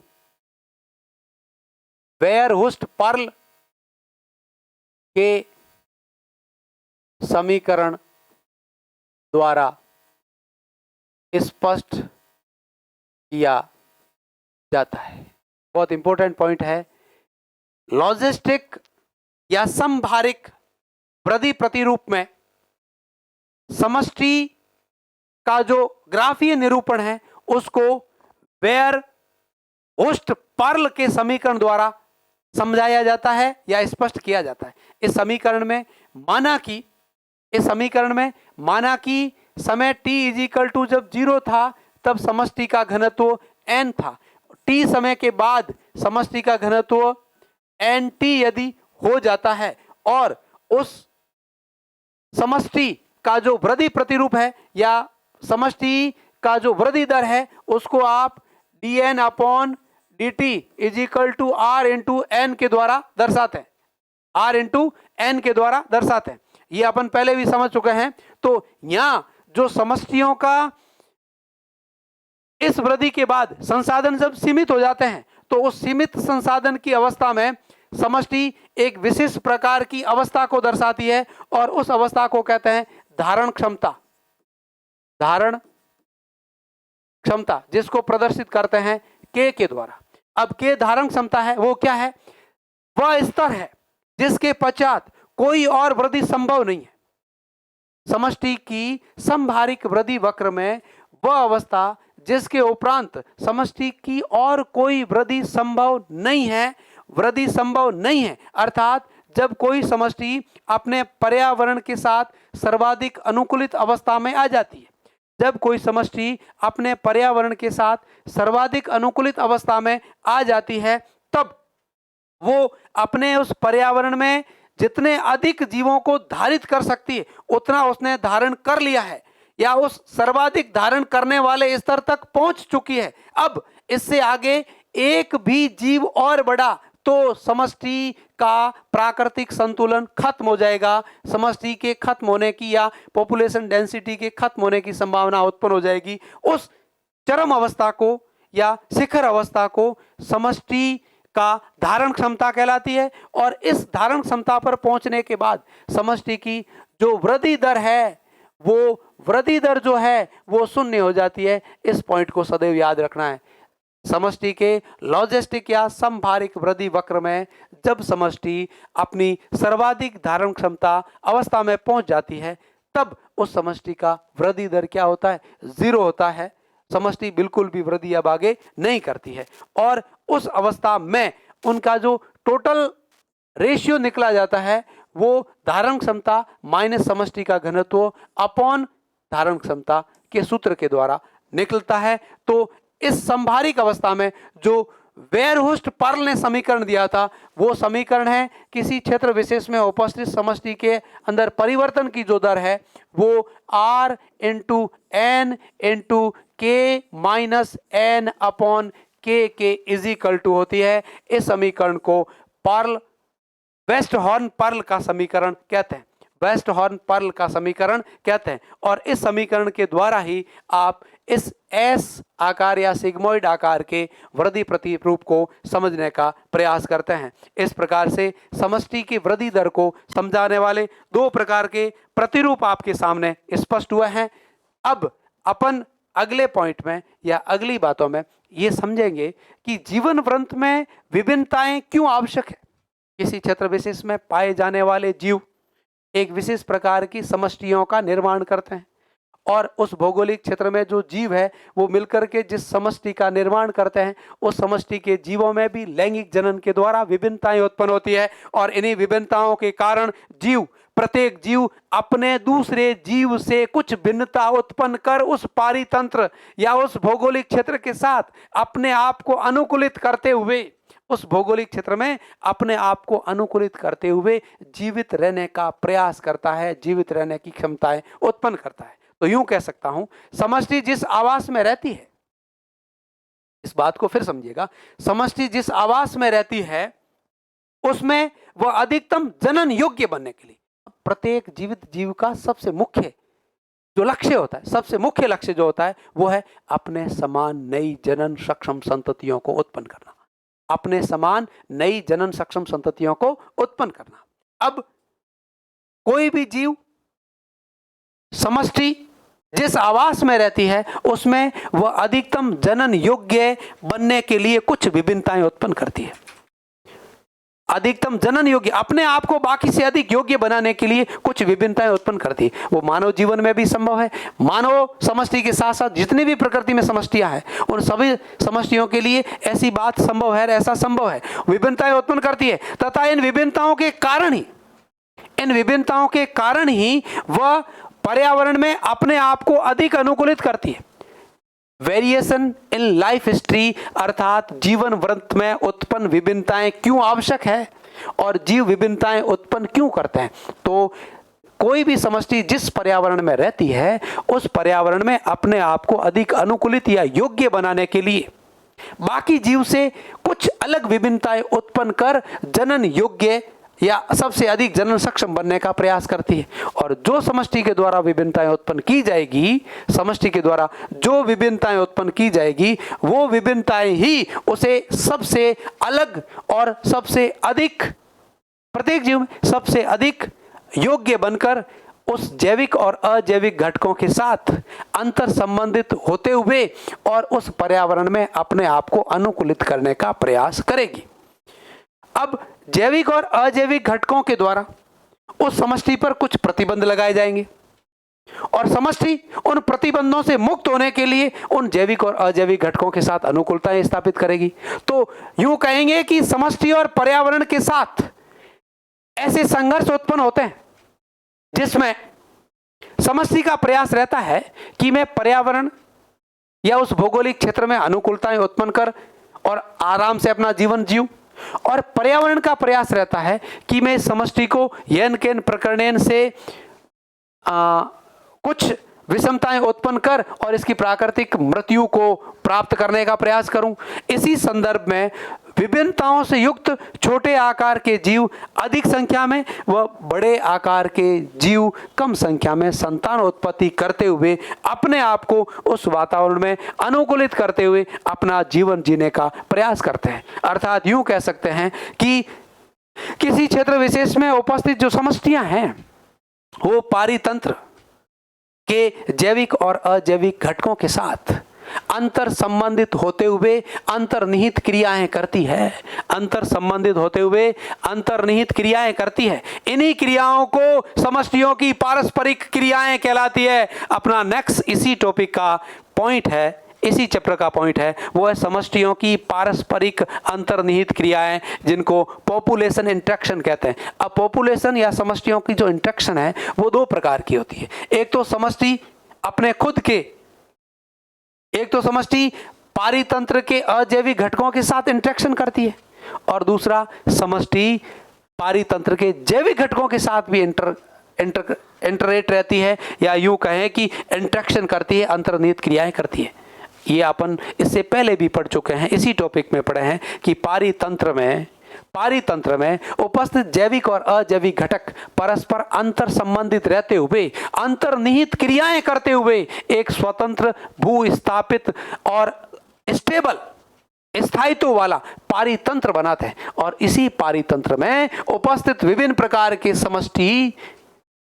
Verhulst Pearl के समीकरण द्वारा स्पष्ट किया जाता है। बहुत इंपॉर्टेंट पॉइंट है। लॉजिस्टिक या समभारिक वृद्धि प्रतिरूप में समष्टि का जो ग्राफीय निरूपण है उसको वेयर होस्ट पर्ल के समीकरण द्वारा समझाया जाता है या स्पष्ट किया जाता है। इस समीकरण में माना कि समय t = जब 0 था तब समष्टि का घनत्व n था। t समय के बाद समष्टि का घनत्व nt यदि हो जाता है और उस समष्टि का जो वृद्धि प्रतिरूप है या समष्टि का जो वृद्धि दर है उसको आप dN/dt = R/n के द्वारा दर्शाते हैं, R/n के द्वारा दर्शाते हैं। ये अपन पहले भी समझ चुके हैं। तो यहां जो समष्टियों का इस वृद्धि के बाद संसाधन जब सीमित हो जाते हैं तो उस सीमित संसाधन की अवस्था में समष्टि एक विशिष्ट प्रकार की अवस्था को दर्शाती है, और उस अवस्था को कहते हैं धारण क्षमता, जिसको प्रदर्शित करते हैं K के द्वारा। अब के धारण क्षमता है वो क्या है? वह स्तर है जिसके पश्चात कोई और वृद्धि संभव नहीं है। समष्टि की समभारिक वृद्धि वक्र में वह अवस्था जिसके उपरांत समष्टि की और कोई वृद्धि संभव नहीं है, वृद्धि संभव नहीं है, अर्थात जब कोई समष्टि अपने पर्यावरण के साथ सर्वाधिक अनुकूलित अवस्था में आ जाती है, जब कोई समष्टि अपने पर्यावरण के साथ सर्वाधिक अनुकूलित अवस्था में आ जाती है, तब वो अपने उस पर्यावरण में जितने अधिक जीवों को धारित कर सकती है उतना उसने धारण कर लिया है, या उस सर्वाधिक धारण करने वाले स्तर तक पहुंच चुकी है। अब इससे आगे एक भी जीव और बढ़ा तो समष्टि का प्राकृतिक संतुलन खत्म हो जाएगा। समष्टि के खत्म होने की या पॉपुलेशन डेंसिटी के खत्म होने की संभावना उत्पन्न हो जाएगी। उस चरम अवस्था को या शिखर अवस्था को समष्टि का धारण क्षमता कहलाती है, और इस धारण क्षमता पर पहुंचने के बाद समष्टि की जो वृद्धि दर है, वो वृद्धि दर जो है वो शून्य हो जाती है। इस पॉइंट को सदैव याद रखना है। समष्टि के लॉजिस्टिक या समभारिक वृद्धि वक्र में जब समष्टि अपनी सर्वाधिक धारण क्षमता अवस्था में पहुंच जाती है, तब उस समष्टि का वृद्धि दर क्या होता है? 0 होता है। समष्टि बिल्कुल भी वृद्धि अब आगे नहीं करती है, और उस अवस्था में उनका जो टोटल रेशियो निकला जाता है वो धारण क्षमता माइनस समष्टि का घनत्व अपॉन धारण क्षमता के सूत्र के द्वारा निकलता है। तो इस संभारिक अवस्था में जो वेयरहोस्ट पर्ल ने समीकरण दिया था वो समीकरण है किसी क्षेत्र विशेष में उपस्थित समष्टि के अंदर परिवर्तन की जो दर है वो R इंटू एन इंटू के माइनस एन अपॉन के इज इक्वल टू होती है। इस समीकरण को पर्ल वेस्टहॉर्न पर्ल का समीकरण कहते हैं, वेस्टहॉर्न पर्ल का समीकरण कहते हैं। और इस समीकरण के द्वारा ही आप इस एस आकार या सिग्मोइड आकार के वृद्धि प्रतिरूप को समझने का प्रयास करते हैं। इस प्रकार से समष्टि की वृद्धि दर को समझाने वाले 2 प्रकार के प्रतिरूप आपके सामने स्पष्ट हुए हैं। अब अपन अगले पॉइंट में या अगली बातों में ये समझेंगे कि जीवन वृत्त में विभिन्नताएं क्यों आवश्यक है। किसी क्षेत्र विशेष में पाए जाने वाले जीव एक विशेष प्रकार की समष्टियों का निर्माण करते हैं, और उस भौगोलिक क्षेत्र में जो जीव है वो मिलकर के जिस समष्टि का निर्माण करते हैं उस समष्टि के जीवों में भी लैंगिक जनन के द्वारा विभिन्नताएं उत्पन्न होती है, और इन्हीं विभिन्नताओं के कारण प्रत्येक जीव अपने दूसरे जीव से कुछ भिन्नता उत्पन्न कर उस पारितंत्र या उस भौगोलिक क्षेत्र के साथ अपने आप को अनुकूलित करते हुए, उस भौगोलिक क्षेत्र में अपने आप को अनुकूलित करते हुए जीवित रहने का प्रयास करता है, जीवित रहने की क्षमताएं उत्पन्न करता है। तो यूं कह सकता हूं, समष्टि जिस आवास में रहती है, इस बात को फिर समझिएगा, समष्टि जिस आवास में रहती है उसमें वह अधिकतम जनन योग्य बनने के लिए प्रत्येक जीवित जीव का सबसे मुख्य जो लक्ष्य होता है, सबसे मुख्य लक्ष्य जो होता है वो है अपने समान नई जनन सक्षम संततियों को उत्पन्न करना, अपने समान नई जनन सक्षम संततियों को उत्पन्न करना। अब कोई भी जीव समष्टि जिस आवास में रहती है उसमें वह अधिकतम जनन योग्य बनने के लिए कुछ विभिन्नताएं उत्पन्न करती है। अधिकतम जनन योग्य, अपने आप को बाकी से अधिक योग्य बनाने के लिए कुछ विभिन्नताएं उत्पन्न करती है। वो मानव जीवन में भी संभव है। मानव समष्टि के साथ साथ जितनी भी प्रकृति में समष्टियां हैं उन सभी समष्टियों के लिए ऐसी बात संभव है, ऐसा संभव है, विभिन्नताएं उत्पन्न करती है। तथा इन विभिन्नताओं के कारण ही वह पर्यावरण में अपने आप को अधिक अनुकूलित करती है। वेरिएशन इन लाइफ हिस्ट्री अर्थात जीवन वृत्त में उत्पन्न विभिन्नताएं क्यों आवश्यक है और जीव विभिन्नताएं उत्पन्न क्यों करते हैं। तो कोई भी समष्टि जिस पर्यावरण में रहती है उस पर्यावरण में अपने आप को अधिक अनुकूलित या योग्य बनाने के लिए बाकी जीव से कुछ अलग विभिन्नताएं उत्पन्न कर जनन योग्य या सबसे अधिक जनन सक्षम बनने का प्रयास करती है। और जो समष्टि के द्वारा विभिन्नताएं उत्पन्न की जाएगी, समष्टि के द्वारा जो विभिन्नताएं उत्पन्न की जाएगी वो विभिन्नताएं ही उसे सबसे अलग और सबसे अधिक, प्रत्येक जीव में सबसे अधिक योग्य बनकर उस जैविक और अजैविक घटकों के साथ अंतर संबंधित होते हुए और उस पर्यावरण में अपने आप को अनुकूलित करने का प्रयास करेगी। अब जैविक और अजैविक घटकों के द्वारा उस समष्टि पर कुछ प्रतिबंध लगाए जाएंगे और समष्टि उन प्रतिबंधों से मुक्त होने के लिए उन जैविक और अजैविक घटकों के साथ अनुकूलताएं स्थापित करेगी। तो यूं कहेंगे कि समष्टि और पर्यावरण के साथ ऐसे संघर्ष उत्पन्न होते हैं जिसमें समष्टि का प्रयास रहता है कि मैं पर्यावरण या उस भौगोलिक क्षेत्र में अनुकूलताएं उत्पन्न कर और आराम से अपना जीवन जीऊं, और पर्यावरण का प्रयास रहता है कि मैं समष्टि को यन केन प्रकरणेन से कुछ विषमताएं उत्पन्न कर और इसकी प्राकृतिक मृत्यु को प्राप्त करने का प्रयास करूं। इसी संदर्भ में विभिन्नताओं से युक्त छोटे आकार के जीव अधिक संख्या में व बड़े आकार के जीव कम संख्या में संतान उत्पत्ति करते हुए अपने आप को उस वातावरण में अनुकूलित करते हुए अपना जीवन जीने का प्रयास करते हैं। अर्थात यूं कह सकते हैं कि किसी क्षेत्र विशेष में उपस्थित जो समष्टियां हैं वो पारितंत्र के जैविक और अजैविक घटकों के साथ अंतर संबंधित होते हुए अंतर्निहित क्रियाएं करती है। अंतर संबंधित होते हुए अंतर्निहित क्रियाएं करती है। इन्हीं क्रियाओं को समष्टियों की पारस्परिक क्रियाएं कहलाती है। अपना नेक्स्ट इसी टॉपिक का पॉइंट है, इसी चैप्टर का पॉइंट है, वो है समष्टियों की पारस्परिक अंतर्निहित क्रियाएं, जिनको पॉपुलेशन इंटरेक्शन कहते हैं। अब पॉपुलेशन या समष्टियों की जो इंटरेक्शन है वो दो प्रकार की होती है। एक तो समष्टि अपने खुद के, एक तो समष्टि पारितंत्र के अजैविक घटकों के साथ इंटरेक्शन करती है और दूसरा समष्टि पारितंत्र के जैविक घटकों के साथ भी इंटरेट रहती है, या यूं कहें कि इंटरेक्शन करती है, अंतर्निहित क्रियाएं करती है। ये अपन इससे पहले भी पढ़ चुके हैं, इसी टॉपिक में पढ़े हैं कि पारितंत्र में उपस्थित जैविक और अजैविक घटक परस्पर अंतर संबंधित रहते हुए अंतर्निहित क्रियाएं करते हुए एक स्वतंत्र भूस्थापित और स्टेबल स्थायित्व वाला पारितंत्र बनाते हैं। और इसी पारितंत्र में उपस्थित विभिन्न प्रकार के समष्टि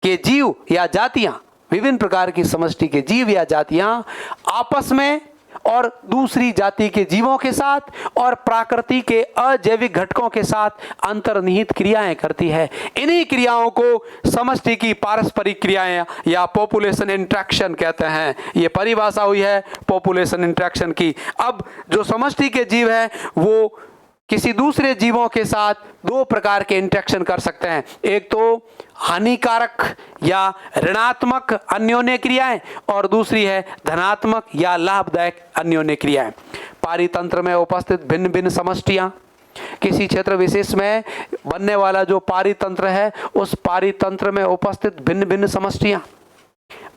के जीव या जातियां, विभिन्न प्रकार की समष्टि के जीव या जातियां आपस में और दूसरी जाति के जीवों के साथ और प्रकृति के अजैविक घटकों के साथ अंतर्निहित क्रियाएं करती है। इन्हीं क्रियाओं को समष्टि की पारस्परिक क्रियाएं या पॉपुलेशन इंटरेक्शन कहते हैं। ये परिभाषा हुई है पॉपुलेशन इंटरेक्शन की। अब जो समष्टि के जीव है वो किसी दूसरे जीवों के साथ दो प्रकार के इंटरेक्शन कर सकते हैं। एक तो हानिकारक या ऋणात्मक अन्योन्य क्रियाएं और दूसरी है धनात्मक या लाभदायक अन्योन्य क्रियाएं। पारितंत्र में उपस्थित भिन्न भिन्न समष्टियां, किसी क्षेत्र विशेष में बनने वाला जो पारितंत्र है उस पारितंत्र में उपस्थित भिन्न भिन्न समष्टियां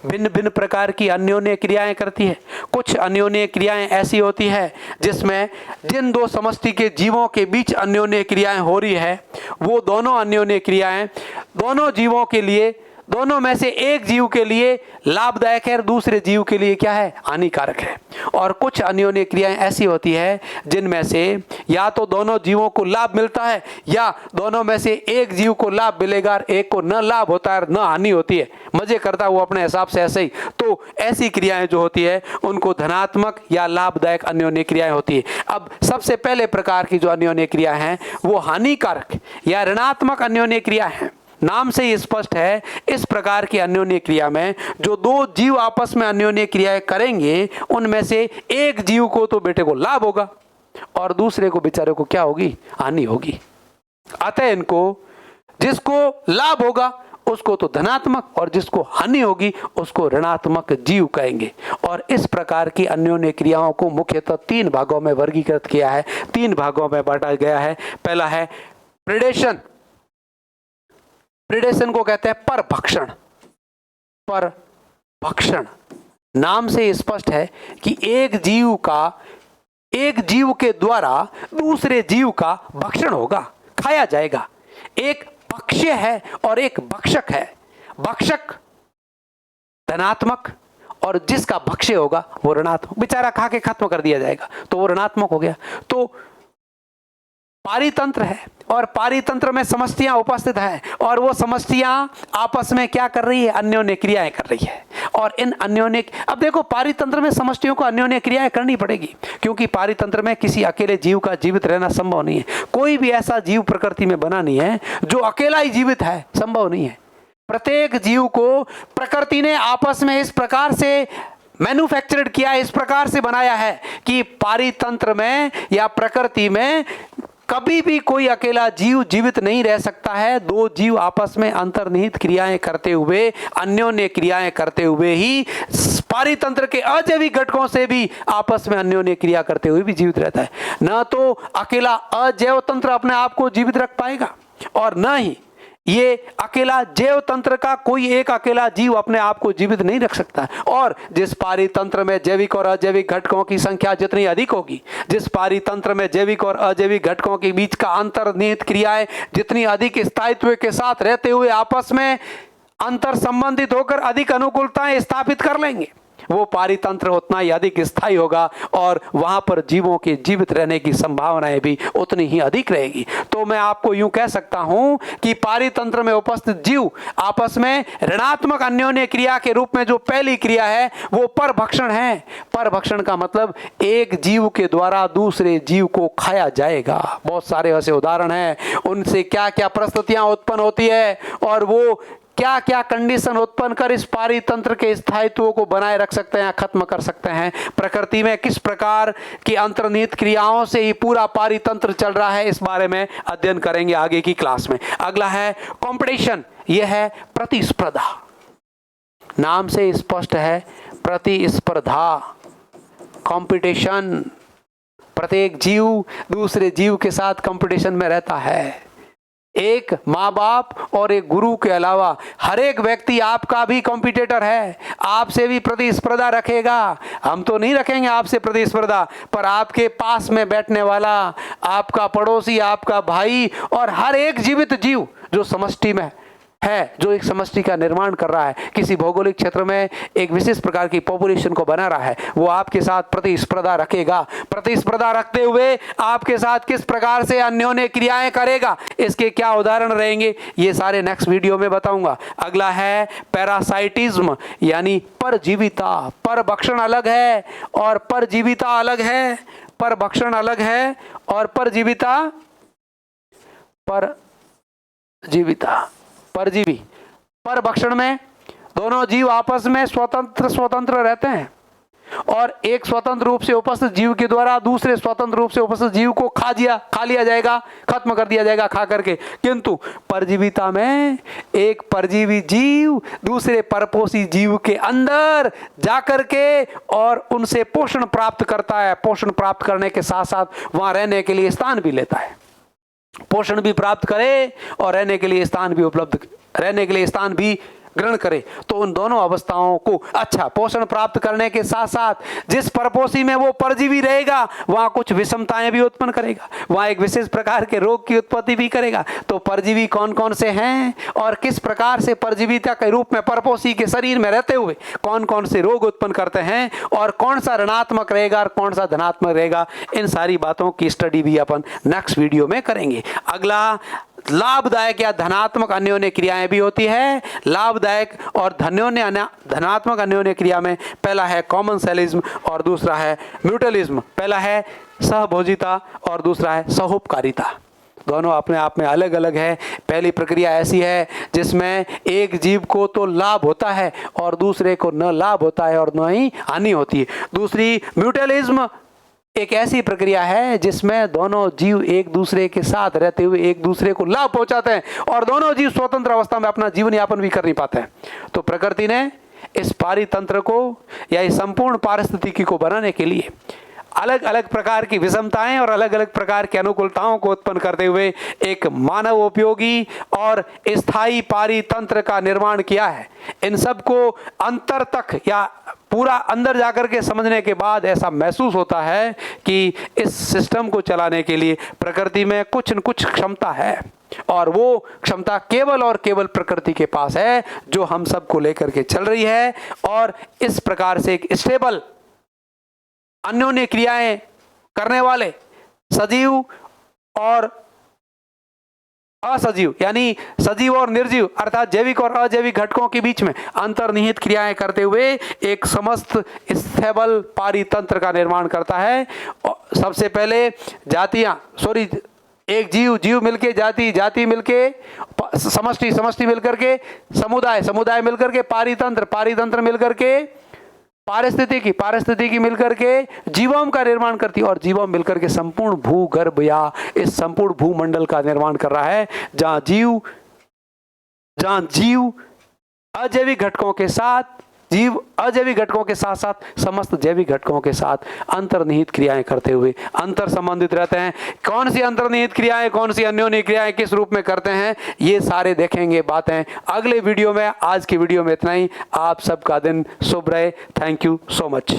भिन्न भिन्न प्रकार की अन्योन्य क्रियाएं करती है। कुछ अन्योन्य क्रियाएं ऐसी होती है जिसमें जिन दो समष्टि के जीवों के बीच अन्योन्य क्रियाएं हो रही है वो दोनों अन्योन्य क्रियाएं दोनों जीवों के लिए, दोनों में से एक जीव के लिए लाभदायक है और दूसरे जीव के लिए क्या है, हानिकारक है। और कुछ अन्योन्य क्रियाएं ऐसी होती है जिनमें से या तो दोनों जीवों को लाभ मिलता है या दोनों में से एक जीव को लाभ मिलेगा और एक को न लाभ होता है और न हानि होती है, मजे करता है वो अपने हिसाब से ऐसे ही। तो ऐसी क्रियाएं जो होती है उनको धनात्मक या लाभदायक अन्योन्य क्रियाएं होती है। अब सबसे पहले प्रकार की जो अन्योन्य क्रिया है वो हानिकारक या ऋणात्मक अन्योन्य क्रिया है। नाम से ही स्पष्ट है, इस प्रकार की अन्योन्य क्रिया में जो दो जीव आपस में अन्योन्य क्रियाएं करेंगे उनमें से एक जीव को तो बेटे को लाभ होगा और दूसरे को बेचारे को क्या होगी, हानि होगी। अतः इनको जिसको लाभ होगा उसको तो धनात्मक और जिसको हानि होगी उसको ऋणात्मक जीव कहेंगे। और इस प्रकार की अन्योन्य क्रियाओं को मुख्यतः तीन भागों में वर्गीकृत किया है, तीन भागों में बांटा गया है। पहला है प्रेडेशन। प्रेडेशन को कहते हैं परभक्षण। परभक्षण नाम से स्पष्ट है कि एक जीव के द्वारा दूसरे जीव का भक्षण होगा, खाया जाएगा। एक भक्ष्य है और एक भक्षक है। भक्षक धनात्मक और जिसका भक्ष्य होगा वो ऋणात्मक, बेचारा खा के खत्म कर दिया जाएगा तो वो ऋणात्मक हो गया। तो पारितंत्र है और पारितंत्र में समष्टियां उपस्थित है और वो समष्टियां आपस में क्या कर रही है, अन्योन्य क्रियाएं कर रही है। और इन अन्योन्य, अब देखो पारितंत्र में समष्टियों को अन्योन्य क्रियाएं करनी पड़ेगी, क्योंकि पारितंत्र में किसी अकेले जीव का जीवित रहना संभव नहीं है। कोई भी ऐसा जीव प्रकृति में बना नहीं है जो अकेला ही जीवित है, संभव नहीं है। प्रत्येक जीव को प्रकृति ने आपस में इस प्रकार से मैन्युफैक्चर्ड किया, इस प्रकार से बनाया है कि पारितंत्र में या प्रकृति में कभी भी कोई अकेला जीव जीवित नहीं रह सकता है। दो जीव आपस में अंतर्निहित क्रियाएं करते हुए, अन्योन्य क्रियाएं करते हुए ही पारितंत्र के अजैविक घटकों से भी आपस में अन्योन्य क्रिया करते हुए भी जीवित रहता है। न तो अकेला अजैव तंत्र अपने आप को जीवित रख पाएगा और न ही ये अकेला जैव तंत्र का कोई एक अकेला जीव अपने आप को जीवित नहीं रख सकता। और जिस पारितंत्र में जैविक और अजैविक घटकों की संख्या जितनी अधिक होगी, जिस पारितंत्र में जैविक और अजैविक घटकों के बीच का अंतर्निहित क्रियाएं जितनी अधिक स्थायित्व के साथ रहते हुए आपस में अंतर संबंधित होकर अधिक अनुकूलताएं स्थापित कर लेंगे, वो पारितंत्र उतना ही अधिक स्थायी होगा और वहां पर जीवों के जीवित रहने की संभावनाएं भी उतनी ही अधिक रहेगी। तो मैं आपको यूं कह सकता हूं कि पारितंत्र में उपस्थित जीव आपस में ऋणात्मक अन्योन्य क्रिया के रूप में जो पहली क्रिया है वो परभक्षण है। परभक्षण का मतलब एक जीव के द्वारा दूसरे जीव को खाया जाएगा। बहुत सारे ऐसे उदाहरण हैं, उनसे क्या क्या परिस्थितियां उत्पन्न होती है और वो क्या क्या कंडीशन उत्पन्न कर इस पारितंत्र के स्थायित्व को बनाए रख सकते हैं, खत्म कर सकते हैं। प्रकृति में किस प्रकार की अंतर्निहित क्रियाओं से ही पूरा पारितंत्र चल रहा है, इस बारे में अध्ययन करेंगे आगे की क्लास में। अगला है कंपटीशन, यह है प्रतिस्पर्धा। नाम से स्पष्ट है, प्रतिस्पर्धा, कंपटीशन। प्रत्येक जीव दूसरे जीव के साथ कंपटीशन में रहता है। एक माँ बाप और एक गुरु के अलावा हर एक व्यक्ति आपका भी कॉम्पिटिटर है, आपसे भी प्रतिस्पर्धा रखेगा। हम तो नहीं रखेंगे आपसे प्रतिस्पर्धा, पर आपके पास में बैठने वाला, आपका पड़ोसी, आपका भाई और हर एक जीवित जीव जो समष्टि में है, जो एक समष्टि का निर्माण कर रहा है, किसी भौगोलिक क्षेत्र में एक विशेष प्रकार की पॉपुलेशन को बना रहा है, वो आपके साथ प्रतिस्पर्धा रखेगा। प्रतिस्पर्धा रखते हुए आपके साथ किस प्रकार से अन्योन्य क्रियाएं करेगा, इसके क्या उदाहरण रहेंगे, ये सारे नेक्स्ट वीडियो में बताऊंगा। अगला है पैरासाइटिज्म, यानी परजीविता। परभक्षण अलग है और परजीविता अलग है। परभक्षण अलग है और परजीविता, परजीविता, परजीवी। परभक्षण में दोनों जीव आपस में स्वतंत्र रहते हैं और एक स्वतंत्र रूप से उपस्थित जीव के द्वारा दूसरे स्वतंत्र रूप से उपस्थित जीव को खा लिया जाएगा, खत्म कर दिया जाएगा खा करके। किंतु परजीविता में एक परजीवी जीव दूसरे परपोषी जीव के अंदर जाकर के और उनसे पोषण प्राप्त करता है। पोषण प्राप्त करने के साथ साथ वहां रहने के लिए स्थान भी लेता है। पोषण भी प्राप्त करे और रहने के लिए स्थान भी ग्रहण करे। तो उन दोनों अवस्थाओं को, अच्छा, पोषण प्राप्त करने के साथ साथ जिस परपोषी में वो परजीवी रहेगा वहां कुछ विषमताएं भी उत्पन्न करेगा, वहां एक विशेष प्रकार के रोग की उत्पत्ति भी करेगा। तो परजीवी कौन कौन से हैं और किस प्रकार से परजीविता के रूप में परपोषी के शरीर में रहते हुए कौन कौन से रोग उत्पन्न करते हैं और कौन सा ऋणात्मक रहेगा और कौन सा धनात्मक रहेगा, इन सारी बातों की स्टडी भी अपन नेक्स्ट वीडियो में करेंगे। अगला, लाभदायक या धनात्मक अन्योन्य क्रियाएं भी होती है। लाभदायक और धनात्मक अन्योन्य क्रिया में पहला है कॉमनसेलिज्म और दूसरा है म्यूटलिज्म। पहला है सहभोजिता और दूसरा है सहोपकारिता। दोनों अपने आप में अलग अलग है। पहली प्रक्रिया ऐसी है जिसमें एक जीव को तो लाभ होता है और दूसरे को न लाभ होता है और न ही हानि होती है। दूसरी म्यूटलिज्म एक ऐसी प्रक्रिया है जिसमें दोनों जीव एक दूसरे के साथ रहते हुए एक दूसरे को लाभ पहुंचाते हैं और दोनों जीव स्वतंत्र अवस्था में अपना जीवन यापन भी कर नहीं पाते हैं। तो प्रकृति ने इस पारितंत्र को या इस संपूर्ण पारिस्थितिकी को बनाने के लिए अलग अलग प्रकार की विषमताएं और अलग अलग प्रकार की अनुकूलताओं को उत्पन्न करते हुए एक मानव उपयोगी और स्थायी पारितंत्र का निर्माण किया है। इन सब को अंतर तक या पूरा अंदर जाकर के समझने के बाद ऐसा महसूस होता है कि इस सिस्टम को चलाने के लिए प्रकृति में कुछ न कुछ क्षमता है और वो क्षमता केवल और केवल प्रकृति के पास है जो हम सबको लेकर के चल रही है। और इस प्रकार से एक स्टेबल अन्योन्य क्रियाएं करने वाले सजीव और असजीव यानी सजीव और निर्जीव अर्थात जैविक और अजैविक घटकों के बीच में अंतर्निहित क्रियाएं करते हुए एक समस्त स्टेबल पारितंत्र का निर्माण करता है। सबसे पहले एक जीव मिलके जाति मिलके समष्टि मिलकर के समुदाय मिलकर के पारितंत्र मिलकर के पारिस्थितिकी मिलकर के जीवों का निर्माण करती है और जीवों मिलकर के संपूर्ण भूगर्भ या इस संपूर्ण भूमंडल का निर्माण कर रहा है, जहां जीव अजैविक घटकों के साथ समस्त जैविक घटकों के साथ अंतर्निहित क्रियाएं करते हुए अंतर संबंधित रहते हैं। कौन सी अंतर्निहित क्रियाएं, कौन सी अन्योन्य क्रियाएं किस रूप में करते हैं, ये सारे देखेंगे बातें अगले वीडियो में। आज की वीडियो में इतना ही। आप सबका दिन शुभ रहे। Thank you so much.